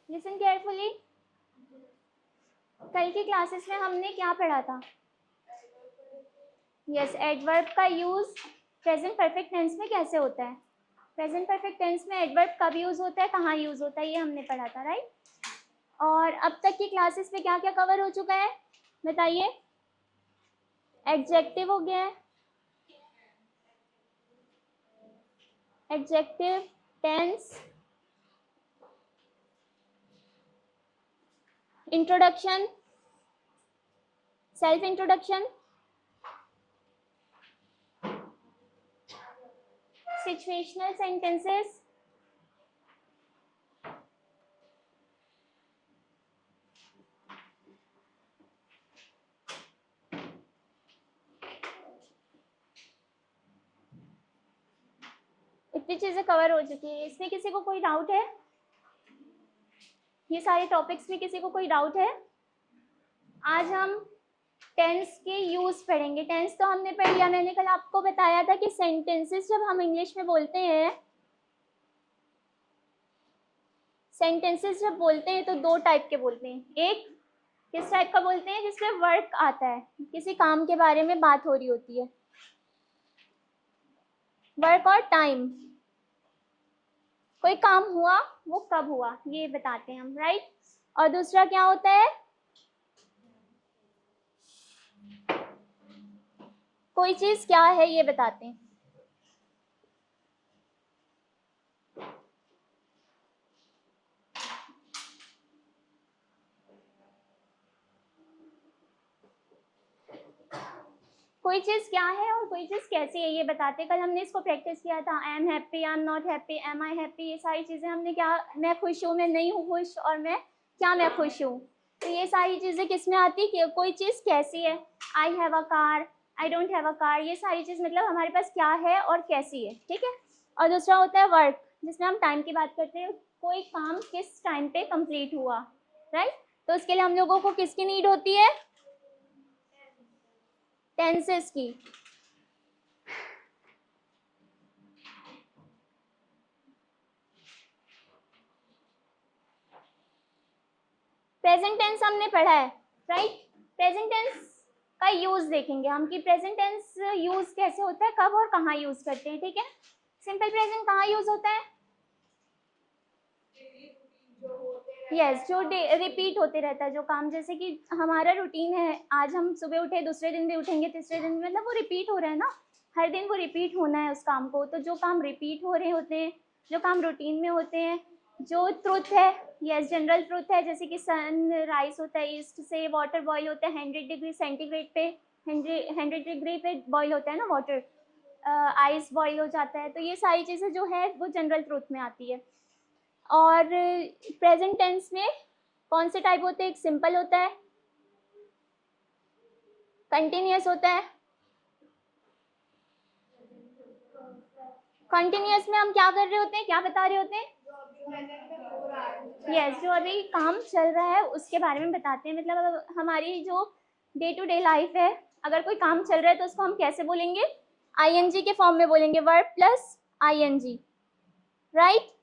Listen carefully. कल की classes में हमने क्या पढ़ा था? यस, एडवर्ब का यूज प्रेजेंट परफेक्ट टेंस में कैसे होता है। प्रेजेंट परफेक्ट टेंस में एडवर्ब कब यूज होता है, कहाँ यूज होता है, ये हमने पढ़ा था, राइट। और अब तक की क्लासेस में क्या क्या कवर हो चुका है बताइए। एडजेक्टिव हो गया है, adjective, tense, introduction, self introduction, situational sentences, इतनी चीजें कवर हो चुकी है। इसमें किसी को कोई डाउट है? ये सारे टॉपिक्स में किसी को कोई डाउट है? आज हम टेंस के यूज पढ़ेंगे। टेंस तो हमने पढ़ लिया, मैंने कल आपको बताया था कि सेंटेंसेस जब हम इंग्लिश में बोलते हैं, सेंटेंसेस जब बोलते हैं तो दो टाइप के बोलते हैं। एक किस टाइप का बोलते हैं, जिसमें वर्क आता है, किसी काम के बारे में बात हो रही होती है, वर्क और टाइम, कोई काम हुआ वो कब हुआ ये बताते हैं हम, राइट। और दूसरा क्या होता है, कोई चीज क्या है ये बताते हैं। कोई चीज क्या है और कोई चीज कैसी है ये बताते। कल हमने इसको प्रैक्टिस किया था, I am happy, I am not happy, am I happy, ये सारी चीजें हमने क्या, मैं खुश हूँ, मैं नहीं हूँ खुश, और मैं क्या, मैं खुश हूँ। तो ये सारी चीजें किस में आती है, कोई चीज कैसी है। I have a car, I don't have a car, ये सारी चीज मतलब हमारे पास क्या है और कैसी है, ठीक है। और दूसरा होता है वर्क, जिसमें हम टाइम की बात करते हैं, कोई काम किस टाइम पे कंप्लीट हुआ, राइट। तो उसके लिए हम लोगों को किसकी नीड होती है, टेंसेस की। प्रेजेंट टेंस हमने पढ़ा है, राइट। प्रेजेंट टेंस का यूज देखेंगे हम कि प्रेजेंट टेंस यूज कैसे होता है, कब और कहाँ यूज करते हैं, ठीक है। सिंपल प्रेजेंट कहाँ यूज होता है, यस, जो रिपीट होते रहता है, जो काम, जैसे कि हमारा रूटीन है, आज हम सुबह उठे, दूसरे दिन भी उठेंगे, तीसरे दिन भी, मतलब वो रिपीट हो रहा है ना, हर दिन वो रिपीट होना है उस काम को। तो जो काम रिपीट हो रहे होते हैं, जो काम रूटीन में होते हैं, जो ट्रुथ है, यस, जनरल ट्रुथ है, जैसे कि सन राइज होता है ईस्ट से, वाटर बॉईल होता है 100 डिग्री सेंटीग्रेड पे, 100 डिग्री पे बॉईल होता है ना वाटर, आइस बॉईल हो जाता है। तो ये सारी चीज़ें जो है वो जनरल ट्रुथ में आती है। और प्रेजेंट टेंस में कौन से टाइप होते हैं, एक सिंपल होता है, कंटिन्यूअस होता है। कंटिन्यूअस में हम क्या कर रहे होते हैं, क्या बता रहे होते हैं, यस, जो अभी काम चल रहा है उसके बारे में बताते हैं। मतलब हमारी जो डे टू डे लाइफ है, अगर कोई काम चल रहा है तो उसको हम कैसे बोलेंगे, आईएनजी के फॉर्म में बोलेंगे, verb plus ING, right.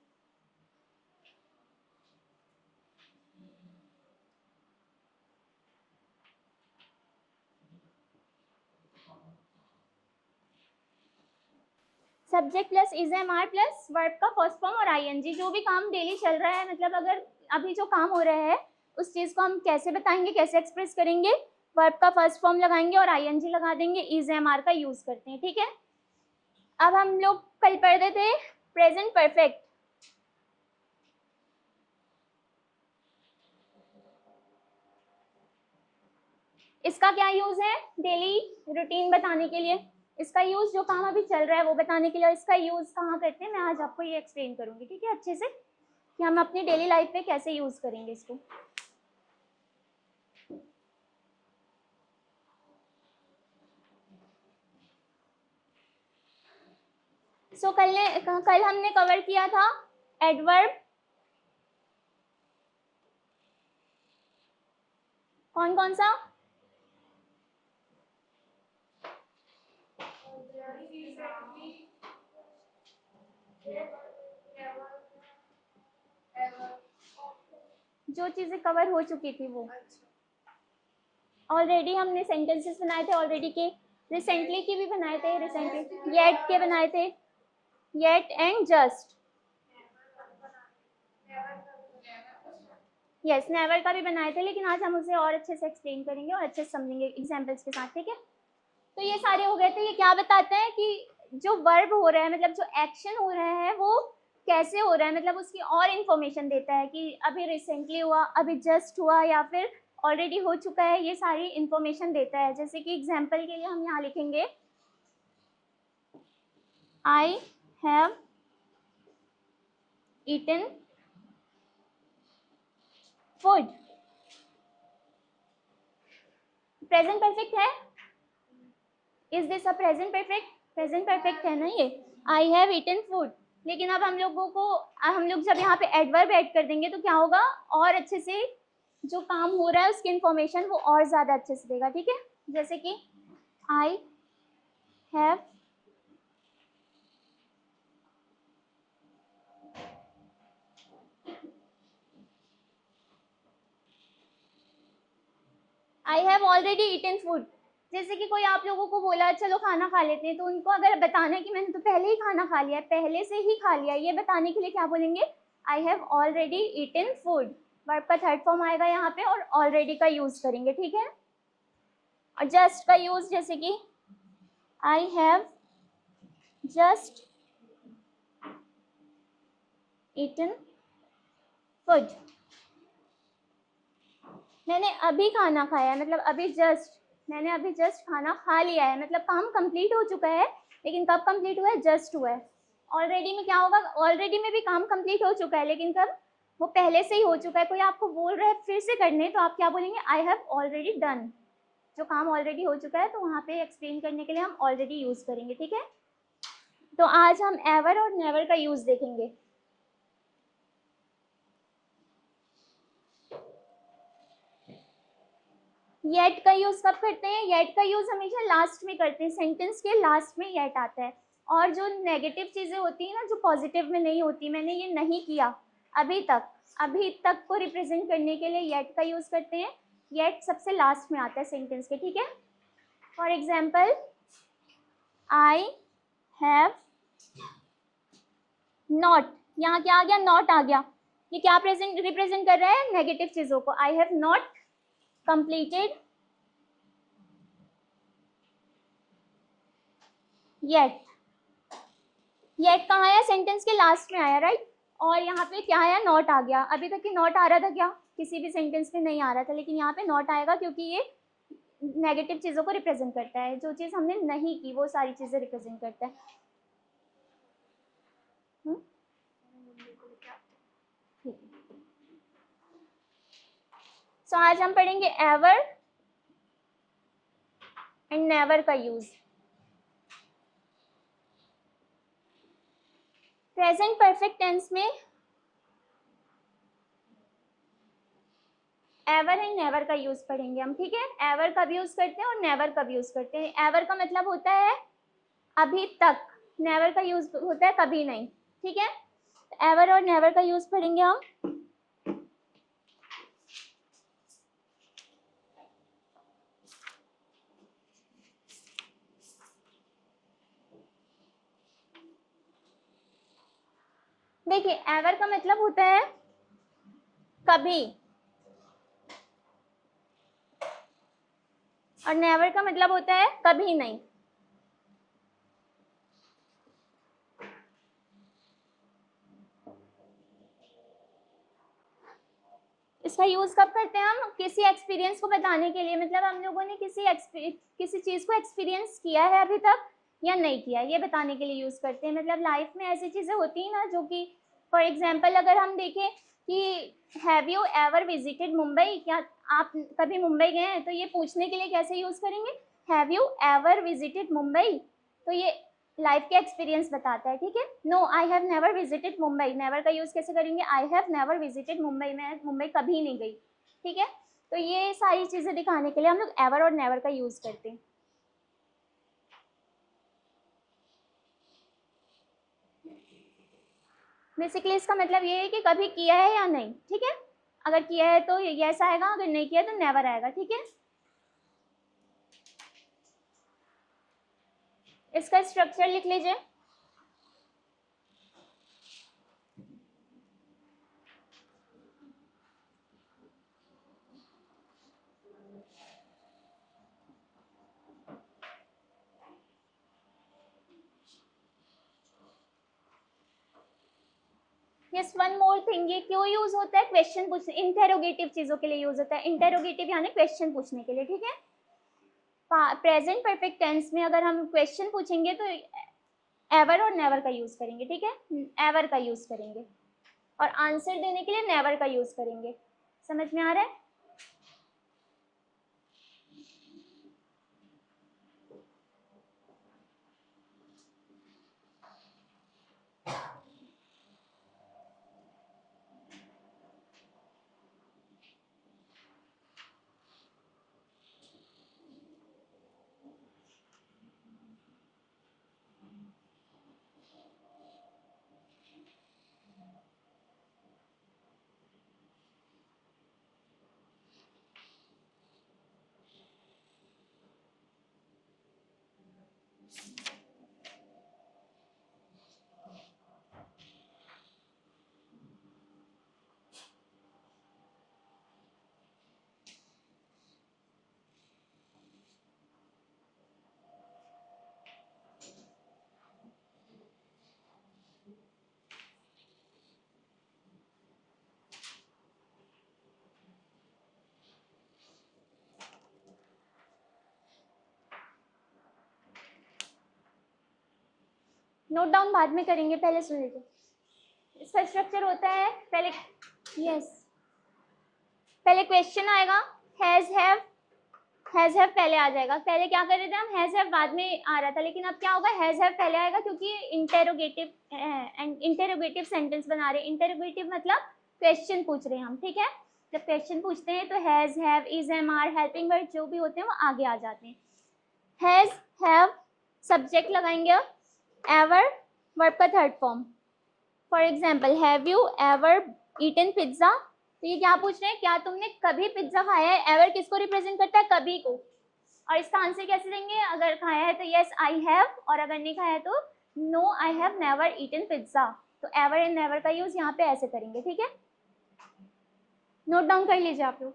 Subject plus is am are plus verb का फर्स्ट फॉर्म और आईएनजी, जो भी काम डेली चल रहा है, मतलब अगर अभी जो काम हो रहा है उस चीज को हम कैसे बताएंगे, कैसे एक्सप्रेस करेंगे, वर्ब का फर्स्ट फॉर्म लगाएंगे और आईएनजी लगा देंगे, इज एम आर का यूज करते हैं, ठीक है। अब हम लोग कल पढ़ रहे थे प्रेजेंट परफेक्ट। इसका क्या यूज है, डेली रूटीन बताने के लिए, इसका यूज जो काम अभी चल रहा है वो बताने के लिए। इसका यूज कहाँ करते हैं मैं आज आपको ये एक्सप्लेन करूंगी, ठीक है, अच्छे से, कि हम अपनी डेली लाइफ में कैसे यूज करेंगे इसको। सो कल हमने कवर किया था एडवर्ब, कौन कौन सा, जो चीज़ें कवर हो चुकी थी वो ऑलरेडी हमने सेंटेंसेस बनाए थे ऑलरेडी के, रिसेंटली के भी बनाए थे, रिसेंटली येट के बनाए थे, yet and just, yes never का भी बनाए थे, लेकिन आज हम उसे और अच्छे से एक्सप्लेन करेंगे और अच्छे से समझेंगे एग्जाम्पल्स के साथ, ठीक है। तो ये सारे हो गए थे। ये क्या बताते हैं कि जो वर्ब हो रहा है, मतलब जो एक्शन हो रहा है वो कैसे हो रहा है, मतलब उसकी और इन्फॉर्मेशन देता है कि अभी रिसेंटली हुआ, अभी जस्ट हुआ, या फिर ऑलरेडी हो चुका है, ये सारी इन्फॉर्मेशन देता है। जैसे कि एग्जाम्पल के लिए हम यहाँ लिखेंगे I have eaten food. Present perfect है, is this a present perfect, present perfect है ना ये, आई हैव ईटन फूड। लेकिन अब हम लोग जब यहाँ पे एडवर्ब ऐड कर देंगे तो क्या होगा, और अच्छे से जो काम हो रहा है उसकी इंफॉर्मेशन वो और ज्यादा अच्छे से देगा, ठीक है। जैसे कि I have already eaten food. जैसे कि कोई आप लोगों को बोला चलो खाना खा लेते हैं, तो उनको अगर बताना है कि मैंने तो पहले ही खाना खा लिया है, पहले से ही खा लिया है, ये बताने के लिए क्या बोलेंगे, I have already eaten food. Verb का थर्ड फॉर्म आएगा यहाँ पे और ऑलरेडी का यूज करेंगे, ठीक है। और जस्ट का यूज, जैसे कि I have just eaten food, मैंने अभी खाना खाया है, मतलब मैंने अभी जस्ट खाना खा लिया है, मतलब काम कंप्लीट हो चुका है, लेकिन कब कंप्लीट हुआ है, जस्ट हुआ है। ऑलरेडी में क्या होगा, ऑलरेडी में भी काम कंप्लीट हो चुका है, लेकिन कब, वो पहले से ही हो चुका है। कोई आपको बोल रहा है फिर से करने, तो आप क्या बोलेंगे, आई हैव ऑलरेडी डन। जो काम ऑलरेडी हो चुका है तो वहाँ पे एक्सप्लेन करने के लिए हम ऑलरेडी यूज करेंगे, ठीक है। तो आज हम एवर और नेवर का यूज देखेंगे। येट का यूज कब करते हैं, येट का यूज हमेशा लास्ट में करते हैं, सेंटेंस के लास्ट में येट आता है। और जो नेगेटिव चीजें होती है ना, जो पॉजिटिव में नहीं होती, मैंने ये नहीं किया अभी तक को रिप्रेजेंट करने के लिए येट का यूज करते हैं। येट सबसे लास्ट में आता है सेंटेंस के, ठीक है। For example I have not, यहाँ क्या आ गया, नॉट आ गया। ये क्या रिप्रेजेंट कर रहा है, नेगेटिव चीजों को। I have not completed yet, yet कहाँ आया, सेंटेंस के लास्ट में आया, राइट। और यहाँ पे क्या आया, नॉट आ गया। अभी तक ये नॉट आ रहा था क्या, किसी भी सेंटेंस में नहीं आ रहा था, लेकिन यहाँ पे नॉट आएगा क्योंकि ये नेगेटिव चीजों को रिप्रेजेंट करता है। जो चीज हमने नहीं की वो सारी चीजें रिप्रेजेंट करता है। सो आज हम पढ़ेंगे एवर एंड नेवर का यूज। प्रेजेंट परफेक्ट टेंस में एवर एंड नेवर का यूज पढ़ेंगे हम, ठीक है। एवर का भी यूज करते हैं और नेवर का भी यूज करते हैं। एवर का मतलब होता है अभी तक, नेवर का यूज होता है कभी नहीं, ठीक है। एवर और नेवर का यूज पढ़ेंगे हम। देखिए एवर का मतलब होता है कभी, और नेवर का मतलब होता है कभी नहीं। इसका यूज कब करते हैं हम, किसी एक्सपीरियंस को बताने के लिए, मतलब हम लोगों ने किसी चीज को एक्सपीरियंस किया है अभी तक या नहीं किया, ये बताने के लिए यूज करते हैं। मतलब लाइफ में ऐसी चीजें होती है ना, जो कि फॉर एग्जाम्पल अगर हम देखें कि have you ever visited Mumbai, क्या आप कभी मुंबई गए हैं, तो ये पूछने के लिए कैसे यूज करेंगे, have you ever visited Mumbai. तो ये लाइफ के एक्सपीरियंस बताता है, ठीक है। No I have never visited Mumbai, never का यूज कैसे करेंगे, I have never visited Mumbai, मैं मुंबई कभी नहीं गई, ठीक है। तो ये सारी चीजें दिखाने के लिए हम लोग एवर और नेवर का यूज करते हैं। बेसिकली इसका मतलब ये है कि कभी किया है या नहीं, ठीक है। अगर किया है तो यस आएगा, अगर नहीं किया तो नेवर आएगा, ठीक है। इसका स्ट्रक्चर लिख लीजिए। यस, वन मोर थिंग, ये क्यों यूज होता है? क्वेश्चन पूछने, इंटेरोगेटिव चीजों के लिए यूज होता है। इंटेरोगेटिव यानी क्वेश्चन पूछने के लिए, ठीक है। प्रेजेंट परफेक्ट टेंस में अगर हम क्वेश्चन पूछेंगे तो एवर और नेवर का यूज करेंगे, ठीक है। एवर का यूज करेंगे और आंसर देने के लिए नेवर का यूज करेंगे। समझ में आ रहा है? नोट डाउन बाद में करेंगे, पहले सुन लीजिए। इसका स्ट्रक्चर होता है, पहले यस पहले क्वेश्चन आएगा, हैज हैव पहले आ जाएगा। पहले क्या कर रहे थे हम, हैज हैव बाद में आ रहा था, लेकिन अब क्या होगा, हैज हैव पहले आएगा क्योंकि इंटेरोगेटिव सेंटेंस बना रहे हैं। इंटेरोगेटिव मतलब क्वेश्चन पूछ रहे हैं हम, ठीक है। जब क्वेश्चन पूछते हैं तो has have is am are helping word जो भी होते हैं वो आगे आ जाते हैं। हैज हैव सब्जेक्ट लगाएंगे, एवर वर्ब का third form. For example, have you ever eaten pizza, तो ये क्या पूछ रहे हैं, क्या तुमने कभी पिज्जा खाया है। एवर किसको रिप्रेजेंट करता है, कभी को। और इसका आंसर कैसे देंगे, अगर खाया है तो यस आई हैव, और अगर नहीं खाया है तो no I have never eaten pizza. तो एवर एंड नेवर का यूज यहाँ पे ऐसे करेंगे, ठीक है। नोट डाउन कर लीजिए आप लोग।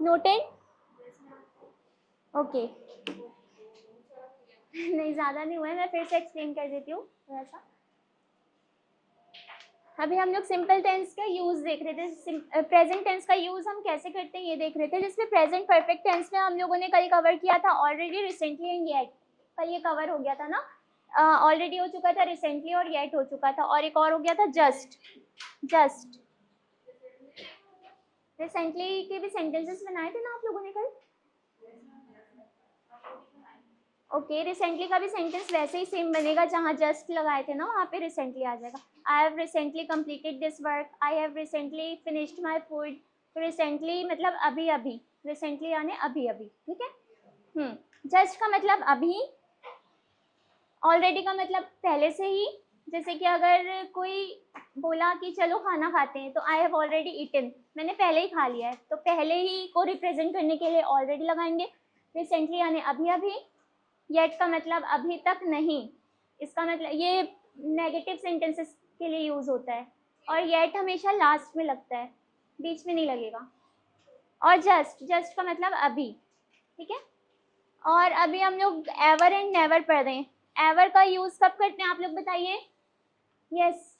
Noted, okay. नहीं ज़्यादा नहीं हुआ है, मैं फिर से एक्सप्लेन कर देती हूँ थोड़ा सा। अभी हम लोग सिंपल टेंस का यूज देख रहे थे, प्रेजेंट टेंस का यूज हम कैसे करते हैं ये देख रहे थे, जिसमें प्रेजेंट परफेक्ट टेंस में हम लोगों ने कल कवर किया था ऑलरेडी, रिसेंटली एंड येट। कल ये कवर हो गया था ना, ऑलरेडी हो चुका था, रिसेंटली और येट हो चुका था, और एक और हो गया था जस्ट। रिसेंटली के भी सेंटेंसेस बनाए थे ना आप लोगों ने कल। ओके, रिसेंटली का भी सेंटेंस वैसे ही सेम बनेगा, जहाँ जस्ट लगाए थे ना वहाँ पे रिसेंटली आ जाएगा। I have recently completed this work, I have recently finished my food. तो रिसेंटली मतलब अभी अभी, रिसेंटली यानी अभी अभी, ठीक है। जस्ट का मतलब अभी, ऑलरेडी का मतलब पहले से ही। जैसे कि अगर कोई बोला कि चलो खाना खाते हैं, तो आई हैव ऑलरेडी ईटन, मैंने पहले ही खा लिया है, तो पहले ही को रिप्रेजेंट करने के लिए ऑलरेडी लगाएंगे। रिसेंटली यानी अभी अभी। येट का मतलब अभी तक नहीं, इसका मतलब ये नेगेटिव सेंटेंसेस के लिए यूज होता है, और येट हमेशा लास्ट में लगता है, बीच में नहीं लगेगा। और जस्ट, जस्ट का मतलब अभी, ठीक है। और अभी हम लोग एवर एंड नेवर पढ़ रहे हैं। एवर का यूज कब करते हैं आप लोग बताइए? यस,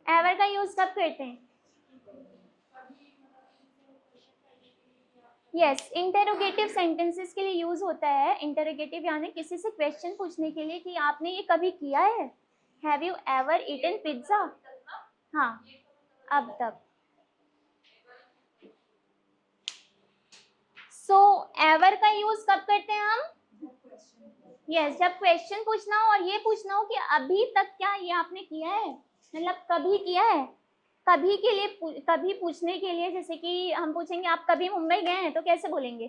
एवर का यूज कब करते हैं? यस, इंटेरोगेटिव सेंटेंसेस के लिए यूज होता है। इंटेरोगेटिव यानी किसी से क्वेश्चन पूछने के लिए कि आपने ये कभी किया है। Have you ever eaten pizza? हाँ, अब तक। सो एवर का यूज कब करते हैं हम? यस, जब क्वेश्चन पूछना हो और ये पूछना हो कि अभी तक क्या ये आपने किया है, मतलब कभी किया है। कभी के लिए, कभी पूछने के लिए, जैसे कि हम पूछेंगे आप कभी मुंबई गए हैं, तो कैसे बोलेंगे?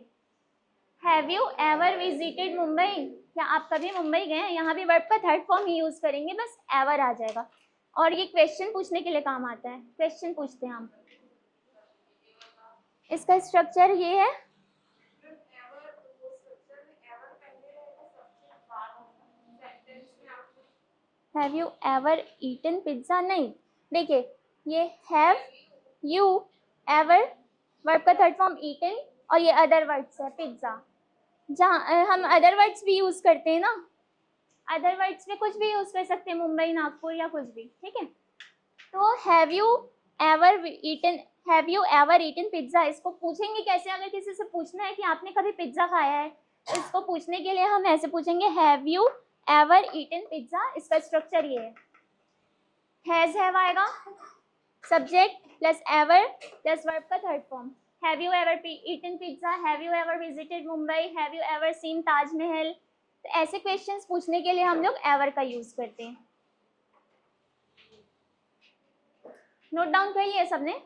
Have you ever visited Mumbai? क्या आप कभी मुंबई गए हैं? यहाँ भी वर्ब का थर्ड फॉर्म ही यूज करेंगे, बस एवर आ जाएगा। और ये क्वेश्चन पूछने के लिए काम आता है, क्वेश्चन पूछते हैं हम। इसका स्ट्रक्चर ये है। Have you ever eaten pizza? नहीं, देखिए ये हैव यू एवर वर्ब का थर्ड फॉर्म ईटन, और ये अदर वर्ड्स है पिज्जा। जहाँ हम अदर वर्ड्स भी यूज करते हैं ना, अदर वर्ड्स में कुछ भी यूज कर सकते हैं, मुंबई, नागपुर या कुछ भी, ठीक है। तो have you ever eaten, have you ever eaten pizza, इसको पूछेंगे कैसे? अगर किसी से पूछना है कि आपने कभी पिज्जा खाया है, इसको पूछने के लिए हम ऐसे पूछेंगे, have you ever eaten pizza. इसका स्ट्रक्चर ये है, हैज हैव आएगा, subject plus ever plus verb का third form. Have you ever eaten pizza, have you ever visited Mumbai, have you ever seen Taj Mahal. तो ऐसे क्वेश्चंस पूछने के लिए हम लोग एवर का यूज करते हैं। नोट डाउन कर लिया सबने?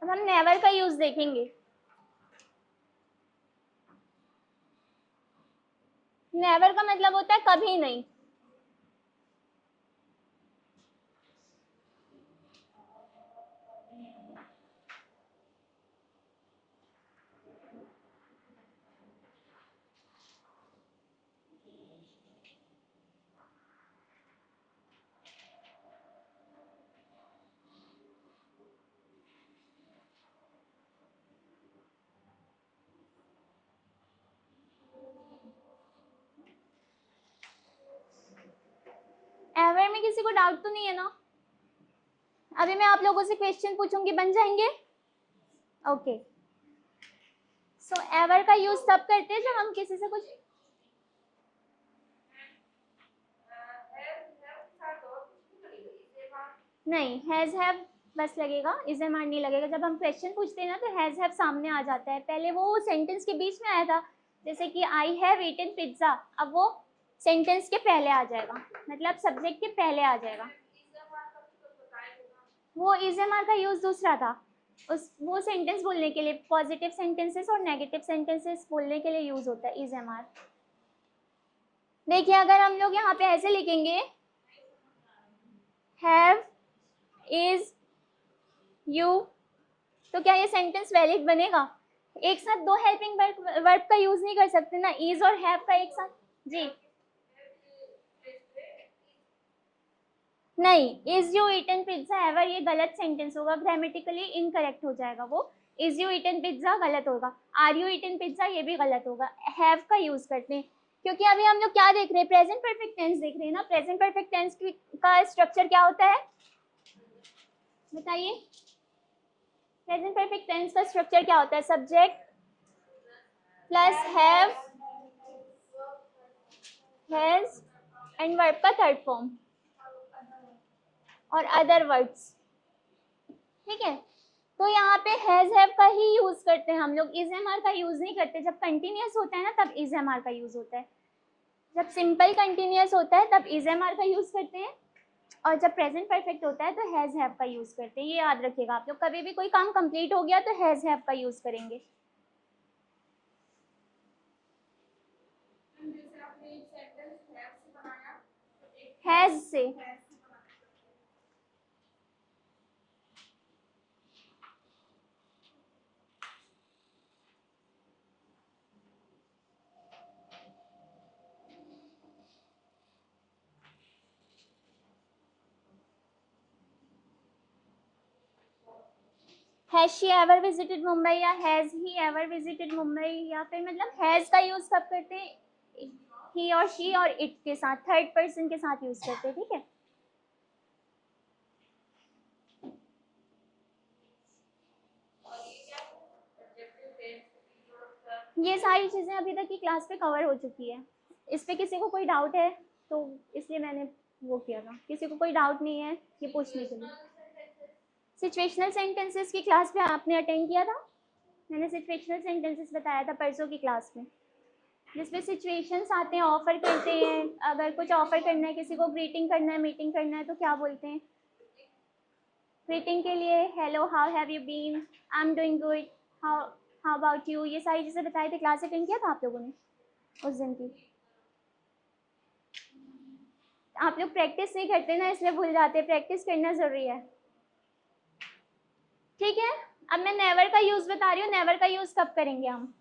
अब हम नेवर का यूज देखेंगे। नेवर का मतलब होता है कभी नहीं। एवर में किसी को डाउट तो नहीं है ना? अभी मैं आप लोगों से क्वेश्चन पूछूंगी, बन जाएंगे? ओके। सो एवर का यूज तब करते हैं जब हम किसी से कुछ, नहीं, हैज हैव बस लगेगा, इज एम आर नहीं लगेगा। जब हम क्वेश्चन पूछते हैं ना तो हैज हैव सामने आ जाता है। पहले वो सेंटेंस के बीच में आया था, जैसे कि आई हैव ईटन पिज्जा, अब वो सेंटेंस के पहले आ जाएगा, मतलब सब्जेक्ट के पहले आ जाएगा। वो इज एम आर का यूज दूसरा था, उस वो सेंटेंस बोलने के लिए, पॉजिटिव सेंटेंसेस और नेगेटिव सेंटेंसेस बोलने के लिए यूज होता है इज एम आर। देखिए अगर हम लोग यहाँ पे ऐसे लिखेंगे, हैव इज यू, तो क्या ये सेंटेंस वैलिड बनेगा? एक साथ दो हेल्पिंग वर्ब का यूज नहीं कर सकते ना, इज और हैव का एक साथ। जी नहीं, is you eaten pizza ever ये गलत सेंटेंस होगा, ग्रामेटिकली इनकरेक्ट हो जाएगा वो। इज यू ईटन पिज्जा गलत होगा, आर यू ईटन पिज्जा ये भी गलत होगा। हैव का यूज करते हैं, क्योंकि अभी हम लोग क्या देख रहे हैं? प्रेजेंट परफेक्ट टेंस देख रहे हैं ना। प्रेजेंट परफेक्ट टेंस का स्ट्रक्चर क्या होता है बताइए? प्रेजेंट परफेक्ट टेंस का स्ट्रक्चर क्या होता है? Subject plus have, has and verb का थर्ड फॉर्म और अदर वर्ड्स, ठीक है। तो यहाँ पे हैज हैव का ही यूज करते हैं हम लोग, इज एम आर का यूज नहीं करते। जब कंटिन्यूअस होता है ना तब इज एम आर का यूज होता है, जब सिंपल कंटिन्यूअस होता है तब इज एम आर का यूज करते हैं, और जब प्रेजेंट परफेक्ट होता है तो हैज हैव का यूज करते हैं। ये याद रखिएगा आप लोग, कभी भी कोई काम कंप्लीट हो गया तो हैज हैव का यूज करेंगे। हैज से has she ever visited Mumbai या has he ever visited Mumbai, या फिर मतलब हैज का यूज कब करते हैं, ही और शी और इट के साथ, थर्ड पर्सन के साथ यूज करते हैं, ठीक है। ये सारी चीजें अभी तक की क्लास पे कवर हो चुकी है। इस पे किसी को कोई डाउट है तो इसलिए मैंने वो किया था, किसी को कोई डाउट नहीं है ये पूछने के लिए। सिचुएशनल सेंटेंसेस की क्लास पे आपने अटेंड किया था, मैंने सिचुएशनल सेंटेंसेस बताया था परसों की क्लास में, जिसमें सिचुएशंस आते हैं, ऑफर करते हैं, अगर कुछ ऑफर करना है, किसी को ग्रीटिंग करना है, मीटिंग करना है, तो क्या बोलते हैं ग्रीटिंग के लिए, hello how have you been, I am doing good, how about you, ये सारी चीज़ें बताई थी। क्लास अटेंड किया था आप लोगों ने उस दिन की? आप लोग प्रैक्टिस नहीं करते ना, इसलिए भूल जाते, प्रैक्टिस करना ज़रूरी है, ठीक है। अब मैं नेवर का यूज़ बता रही हूँ, नेवर का यूज़ कब करेंगे हम।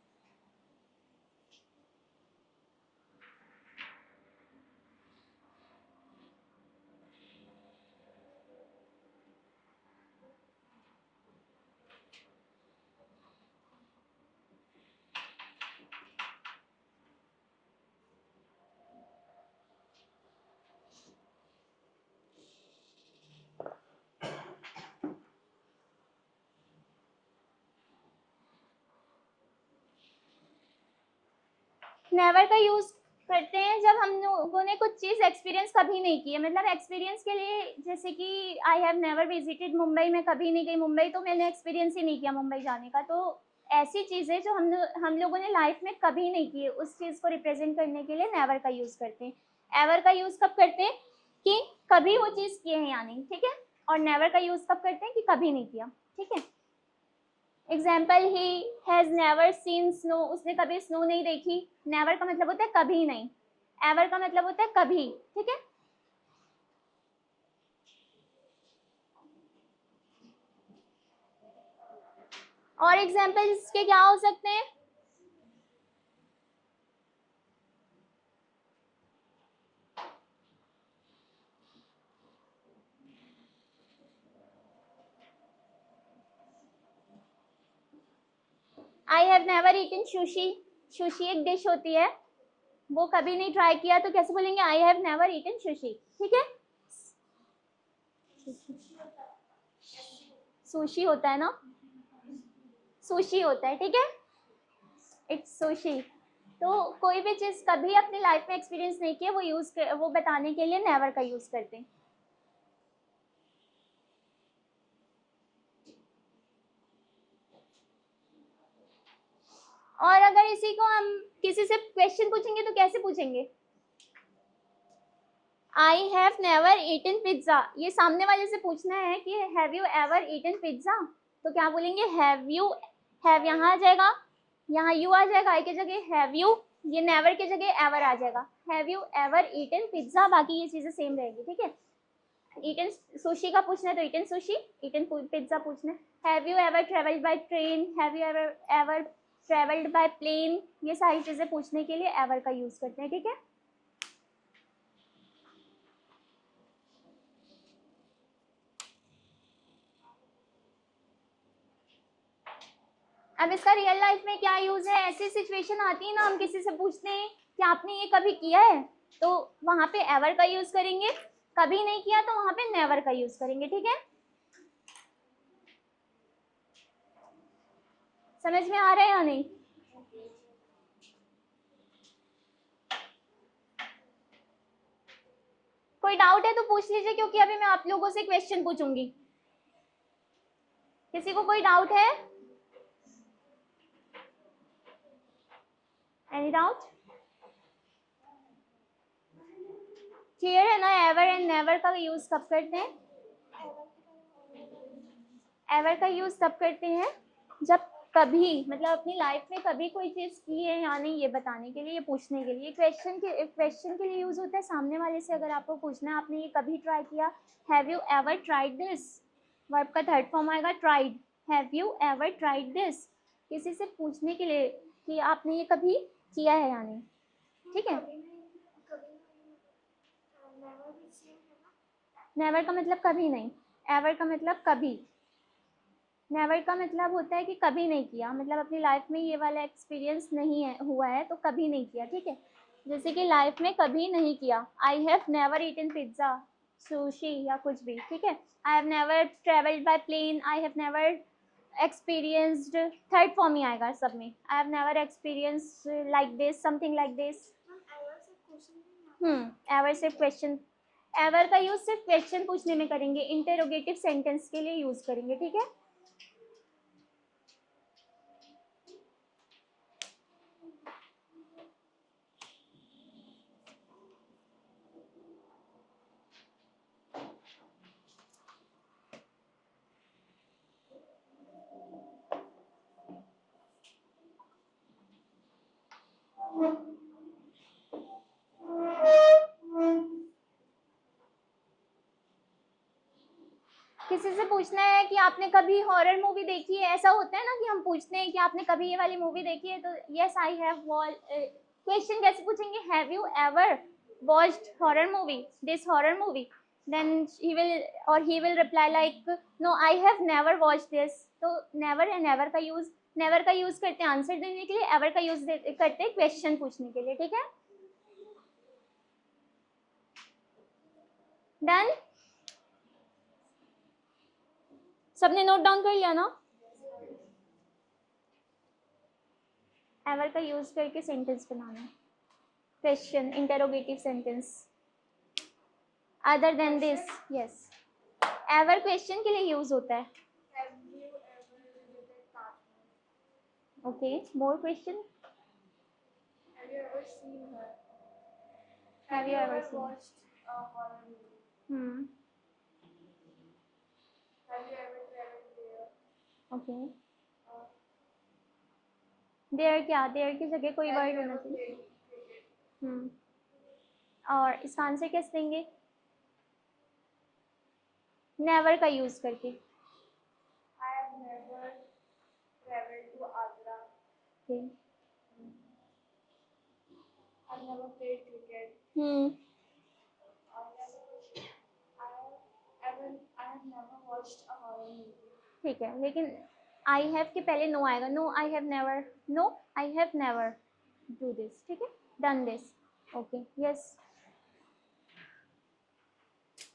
नेवर का यूज करते हैं जब हम लोगों ने कुछ चीज़ एक्सपीरियंस कभी नहीं की है, मतलब एक्सपीरियंस के लिए, जैसे कि I have never visited Mumbai, मैं कभी नहीं गई मुंबई, तो मैंने एक्सपीरियंस ही नहीं किया मुंबई जाने का। तो ऐसी चीज़ें जो हम लोगों ने लाइफ में कभी नहीं की है, उस चीज़ को रिप्रेजेंट करने के लिए नेवर का यूज़ करते हैं। एवर का यूज़ कब करते हैं कि कभी वो चीज़ किए हैं या नहीं, ठीक है। और नेवर का यूज़ कब करते हैं कि कभी नहीं किया, ठीक है। Example, he has never seen snow, उसने कभी स्नो नहीं देखी। नेवर का मतलब होता है कभी नहीं, एवर का मतलब होता है कभी, ठीक है। और एग्जाम्पल इसके क्या हो सकते हैं, I have never eaten sushi, sushi एक डिश होती है, वो कभी नहीं ट्राई किया, तो कैसे बोलेंगे I have never eaten sushi, ठीक है। सुशी होता है ना, सुशी होता है, ठीक है, इट्स सुशी। तो कोई भी चीज़ कभी अपनी लाइफ में एक्सपीरियंस नहीं किया, वो बताने के लिए नेवर का यूज़ करते हैं। और अगर इसी को हम किसी से क्वेश्चन पूछेंगे तो कैसे पूछेंगे, I have never eaten pizza, ये सामने वाले से पूछना है कि have you ever eaten pizza, तो क्या बोलेंगे हैव यू, हैव यहाँ आ जाएगा, यहाँ यू आ जाएगा, आई की जगह हैव यू, ये नेवर की जगह एवर आ जाएगा, have you ever eaten pizza, बाकी ये चीजें सेम रहेगी, ठीक है। ईटन सुशी का पूछना है तो ईटन सुशी, ईटन पिज्जा पूछना है। Have you ever travelled by train, have you ever travelled by plane, ये सारी चीजें पूछने के लिए एवर का यूज करते हैं, ठीक है। अब इसका रियल लाइफ में क्या यूज है, ऐसी सिचुएशन आती है ना, हम किसी से पूछते हैं कि आपने ये कभी किया है, तो वहां पे एवर का यूज करेंगे, कभी नहीं किया तो वहां पे नेवर का यूज करेंगे, ठीक है। समझ में आ रहा है या नहीं? कोई डाउट है तो पूछ लीजिए, क्योंकि अभी मैं आप लोगों से क्वेश्चन पूछूंगी। किसी को कोई डाउट है? Any doubt? क्लियर है ना? एवर एंड नेवर का यूज कब करते हैं? एवर का यूज तब करते हैं जब कभी, मतलब अपनी लाइफ में कभी कोई चीज की है या नहीं, ये बताने के लिए, ये पूछने के लिए, क्वेश्चन के लिए यूज होता है। सामने वाले से अगर आपको पूछना है आपने ये कभी ट्राई किया, have you ever tried this, verb का थर्ड फॉर्म आएगा tried, have you ever tried this, किसी से पूछने के लिए कि आपने ये कभी किया है या नहीं, ठीक है। नेवर का मतलब कभी नहीं, एवर का मतलब कभी, नेवर का मतलब होता है कि कभी नहीं किया, मतलब अपनी लाइफ में ये वाला एक्सपीरियंस नहीं है, हुआ है तो कभी नहीं किया, ठीक है। जैसे कि लाइफ में कभी नहीं किया, I have never eaten pizza, sushi या कुछ भी, ठीक है। I have never travelled by plane, I have never experienced, third form ही आएगा सब में। I have never experience like this, something like this. Ever सिर्फ क्वेश्चन, एवर का यूज सिर्फ क्वेश्चन पूछने में करेंगे, इंटेरोगेटिव सेंटेंस के लिए यूज करेंगे, ठीक है। किसी से पूछना है कि आपने कभी हॉरर मूवी देखी है, ऐसा होता है ना कि हम पूछते हैं कि आपने कभी ये वाली मूवी देखी है, तो yes I have watch. Question कैसे पूछेंगे, have you ever watched horror movie, this horror movie, then he will reply like no I have never watched this. तो नेवर एंड एवर का यूज, नेवर का use करते हैं answer देने के लिए, एवर का यूज करते हैं क्वेश्चन पूछने के लिए, ठीक है। डन, सबने नोट डाउन कर लिया ना। एवर का यूज करके sentence banana, question, interrogative sentence. Other than this, yes, ever question के लिए यूज होता है। Okay, more question, Have you ever seen her? have you ever seen? watched a horror movie? Have you ever traveled there? Okay, Uh, there क्या, there की जगह कोई have word you होना ever चाहिए। played cricket? और इसका answer कैसे देंगे, नेवर का यूज करके। I have never traveled to Agra. Okay, I've never played cricket. I have never watched a horror movie. ठीक है, लेकिन आई हैव के पहले नो आएगा, no I have never, no I have never do this, ठीक है, done this, okay, yes.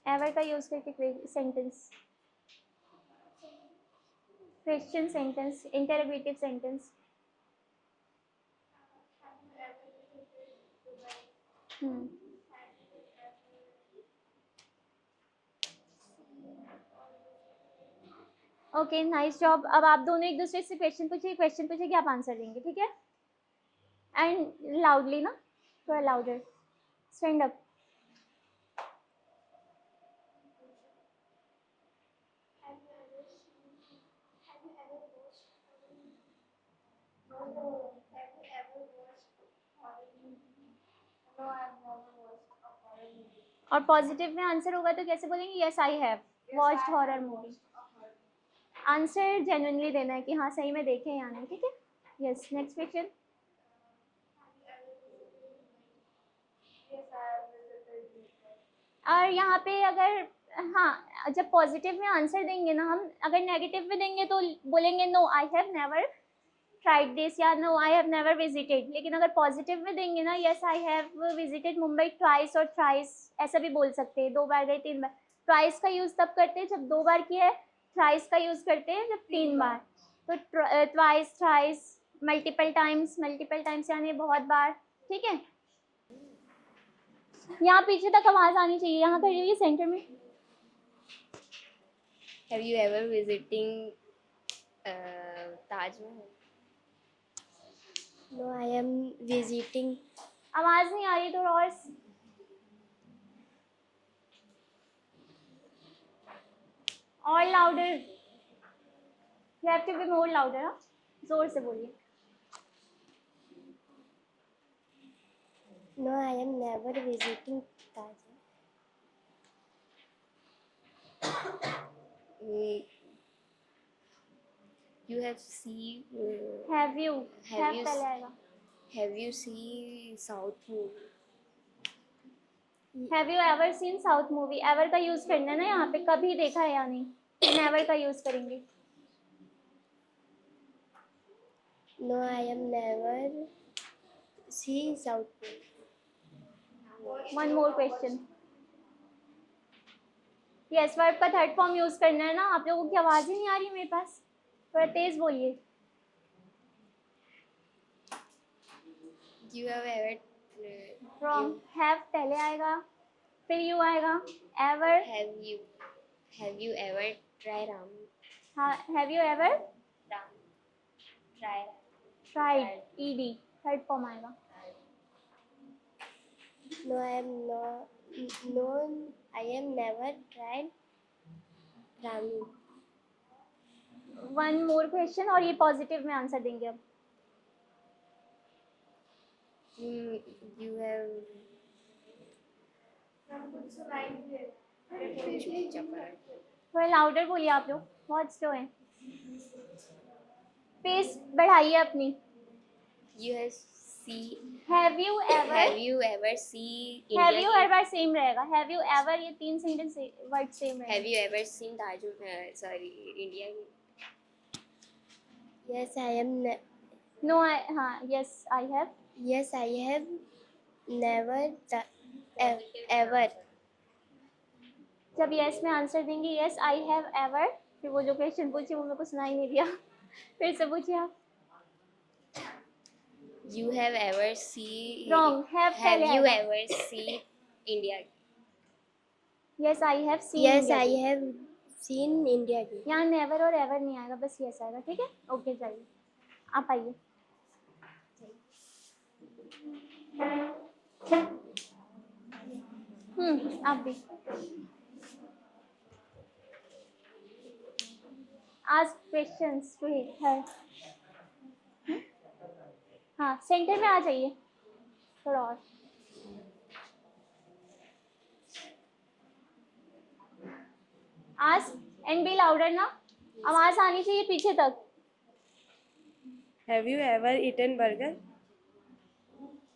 Ever का use करके sentence, question sentence, interrogative sentence. Have you ever visited Dubai? Okay, nice job. अब आप दोनों एक दूसरे से क्वेश्चन पूछिए, क्वेश्चन पूछिए कि आप आंसर देंगे, ठीक है। एंड लाउडली ना, थोड़ा louder, stand up. Have you ever watched horror movie? No. Have you ever watched horror movie? No, I have never watched a horror movie. और पॉजिटिव में आंसर होगा तो कैसे बोलेंगे, yes I have watched horror movie. Answer genuinely देना है कि हाँ सही में देखे या नहीं, ठीक है। Yes, next question. Yes, I have visited Dubai. और यहाँ पे अगर, हाँ, जब पॉजिटिव में आंसर देंगे ना हम, अगर नेगेटिव में देंगे तो बोलेंगे no I have never tried this या no I have never visited. लेकिन अगर पॉजिटिव में देंगे ना, yes I have visited Mumbai twice और थ्राइस, ऐसा भी बोल सकते हैं, 2 बार गए 3 बार। ट्वाइस का यूज तब करते हैं जब 2 बार किया है, थ्राइस का यूज करते हैं जब 3 बार। तो ट्वाइस, थ्राइस, मल्टीपल टाइम्स यानी बहुत बार, ठीक है। यहाँ पीछे तक आवाज आनी चाहिए, यहाँ खड़ी हुई है सेंटर में। Have you ever visiting Taj Mahal? No, I am visiting. आवाज नहीं आ रही, थोड़ा और louder, you have to be more louder, हाँ, जोर से बोलिए। No, I am never visiting Taj. You have seen. Have you, Have have you पहले आएगा। Have you seen South movie? Have you ever scene south movie, ever का use करना है ना यहाँ पे, कभी देखा है या नहीं, नेवर का यूज करेंगे। No, I am never see South Pole. One more question. Yes, verb का थर्ड फॉर्म यूज करना है ना. आप लोगों की आवाज ही नहीं आ रही मेरे पास. थोड़ा तेज बोलिए. You have ever from. Have पहले आएगा, फिर यू आएगा. Ever. have you ever try ram हाँ, have you ever ram try tried. ED third form आएगा. No, I am I am never tried ramen. One more question और ये positive में answer देंगे अब. you have थोड़ा louder बोलिए आप लोग, बहुत स्लो है. पेस बढ़ाइए अपनी. you have see have you ever. have you ever see have India you Gate? Ever same रहेगा. हैव यू एवर ये तीन सेंटेंस वर्ड सेम Have रहेगा. you ever seen sorry India Gate? Yes, I am. No. हाँ, yes I have. Yes, I have never ever. जब yes में answer देंगे, yes I have ever, फिर वो जो क्वेश्चन पूछे वो मेरे को सुनाई नहीं दिया. फिर से पूछिए आप. You have ever see wrong. Have have पहले you आएगा. ever see India Gate? Yes I have seen. Yes, I have seen India Gate. यहाँ नेवर और एवर नहीं आएगा, बस यस आएगा. ठीक है, ओके. चलिए आप आइए. आप भी. Ask questions to her. हाँ, सेंटर में आ जाइए थोड़ा और. आस्क एंड बी लाउडर ना. आवाज आनी चाहिए पीछे तक. Have you ever eaten burger?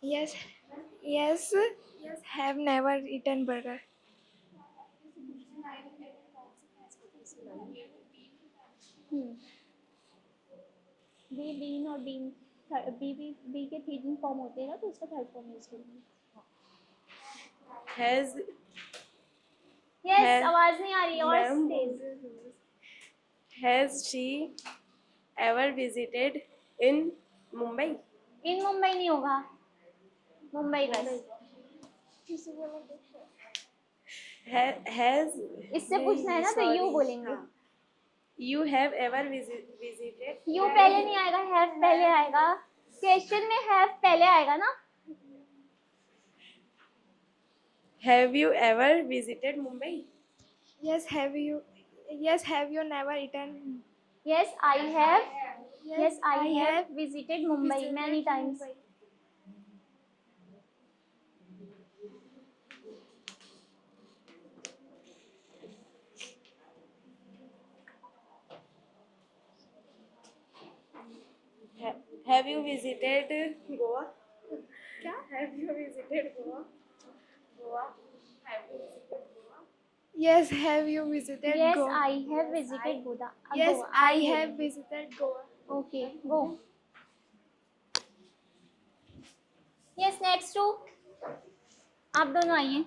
Yes, yes, have never eaten burger. Be been और बीन बी के तीन फॉर्म होते हैं ना, तो उसका थर्ड फॉर्म यूज करेंगे. Has यस, आवाज नहीं आ रही है और Ma'am. Tej. has she ever visited in Mumbai? इन मुंबई नहीं होगा, मुंबई बस. Has इससे पूछना है ना, तो यू बोलेंगे. you have ever visited? You पहले नहीं आएगा, हैव पहले आएगा. क्वेश्चन में हैव पहले आएगा ना. Have you ever visited Mumbai? Yes, have you? Yes, have you never eaten? Yes I have. Yes I have visited Mumbai many times. Have you visited Goa? Have you visited Goa? Goa? Have you visited Goa? Yes, have you visited yes Goa? I have visited Goa. Yes, I have visited Goa. Okay, go. Yes, next two. आप दोनों आइए.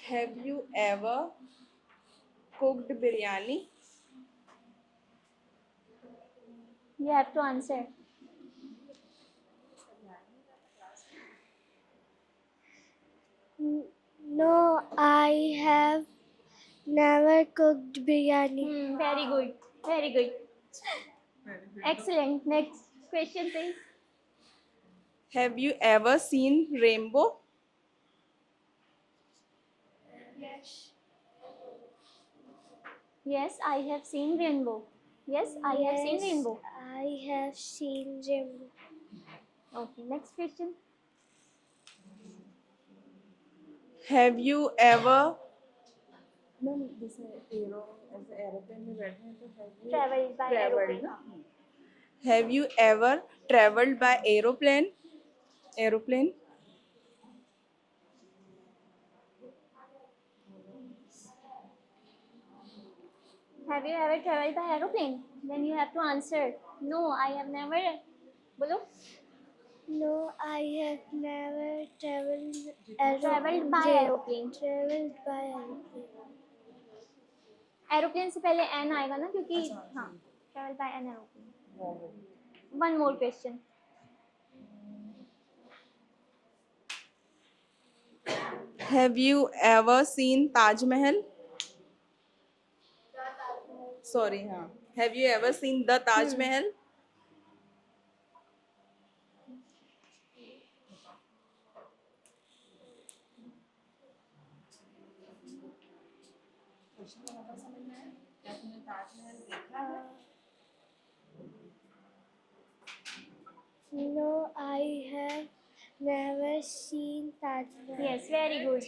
Have you ever cooked biryani? You have to answer. No, I have never cooked biryani. Very good. Very good. Excellent. Next question, please. Have you ever seen rainbow? Yes, I have seen rainbow. Yes, I have seen rainbow. I have seen rainbow. Okay, next question. Have you ever ma'am जैसे arrow ऐसे aeroplane में बैठे हैं तो have you Traveled by traveled aeroplane. ना? Have you ever traveled by aeroplane? Aeroplane? Have you ever traveled by aeroplane? Then you have to answer. No, I have never. बोलो. No, I have never traveled Traveled by aeroplane. Traveled by aeroplane. Aeroplane से पहले N आएगा ना क्योंकि हाँ travel by an aeroplane. One more question. Have you ever seen Taj Mahal? Sorry, हाँ. Have you ever seen the Taj Mahal? No, I have never seen Taj Mahal. Yes very good.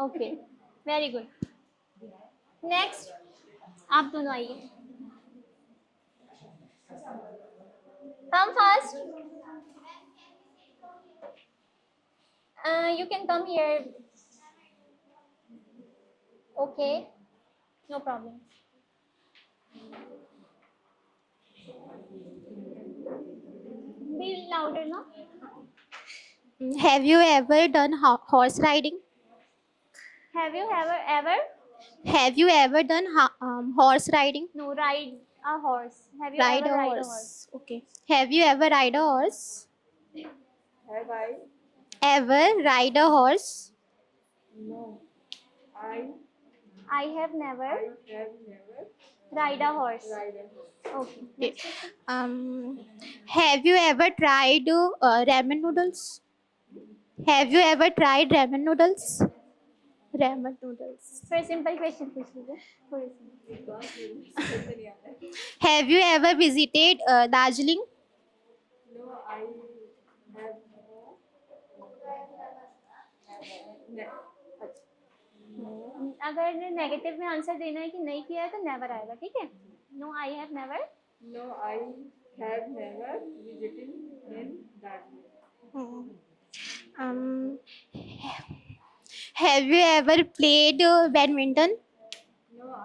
Okay very good. Next आप दोनों आइए. Come fast. You can come here. Okay, no problem. Be louder, no? Have you ever done horse riding? Have you ever Have you ever done horse riding? no ride a horse? Have you Ride ever a ride a horse. horse? Okay. Have you ever ride a horse? Have I? Ever ride a horse? No. I have never have never ride a horse. ridden. Okay. Okay. Have you ever tried ramen noodles? Have you ever tried ramen noodles? Ramen noodles. फिर simple question पूछ लीजिए थोड़ी सी. Have you ever visited Darjeeling? No, I have अगर negative में answer देना है कि नहीं किया है तो नेवर आएगा. ठीक है. No I have never. No, I have never visited in Darjeeling. Have you ever played badminton? No, I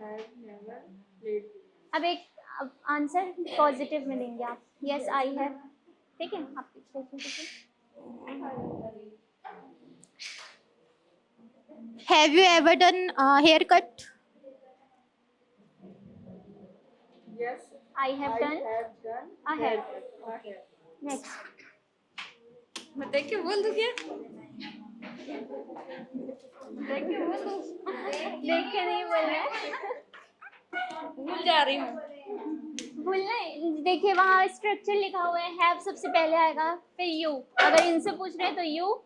have never played. अब एक आंसर पॉजिटिव में देंगे आप. Yes I have. ठीक है. आप क्वेश्चन पूछिए. Have you ever done haircut? Yes, I have I done have done. a hair. Okay. Next. मैं देख के बोल दूँ क्या? देख के नहीं बोलना है. भूल जा रही हूँ. भूलना है. देखिए वहाँ स्ट्रक्चर लिखा हुआ है. हैव सबसे पहले आएगा फिर यू. अगर इनसे पूछ रहे हैं तो you.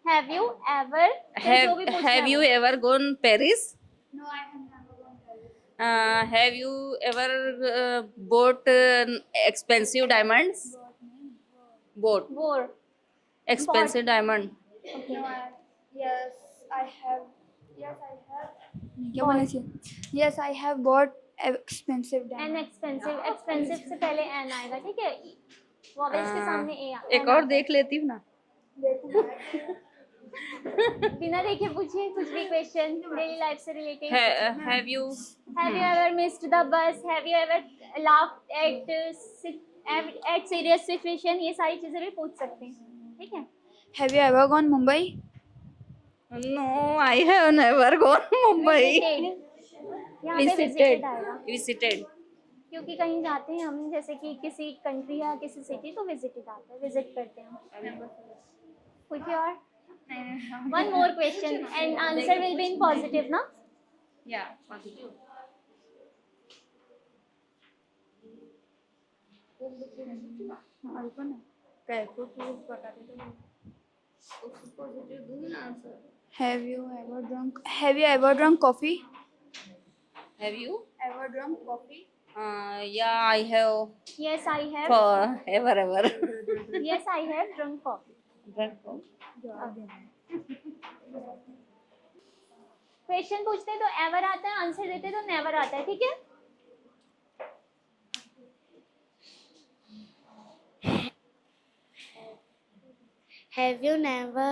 Have you ever. Have you ever gone Paris? No, I have never gone Paris. Have you ever bought expensive diamonds? Bought वोर. expensive diamond. No, yes, I have. Yes, I have. क्या बोलना चाहिए? Yes, I have bought expensive an diamonds. Expensive. Expensive से पहले N आएगा. ठीक है. Vowels के सामने ए. एक और देख लेती हूँ ना. बिना देखे पूछिए कुछ भी क्वेश्चन डेली लाइफ से related. Have you Have you ever missed the bus? Have you ever laughed at serious situation? ये सारी चीजें भी पूछ सकते हैं. ठीक है. Have you ever gone Mumbai? No, I have never gone Mumbai. Visited. यहाँ पे visited आएगा. Visited. क्योंकि कहीं जाते हैं हम जैसे कि किसी कंट्री या किसी सिटी तो विजिटेड आता है. विजिट करते हैं. पूछिए और. One more question and answer will be in positive, ना? Yeah, positive. Have you ever drunk coffee? Have you? Ever drunk coffee? Yeah, I have Yes, I have. for ever. Yes, I have drunk coffee. Drunk coffee. Question पूछते हैं तो ever आता है, answer देते हैं तो never आता है, ठीक है? Have you never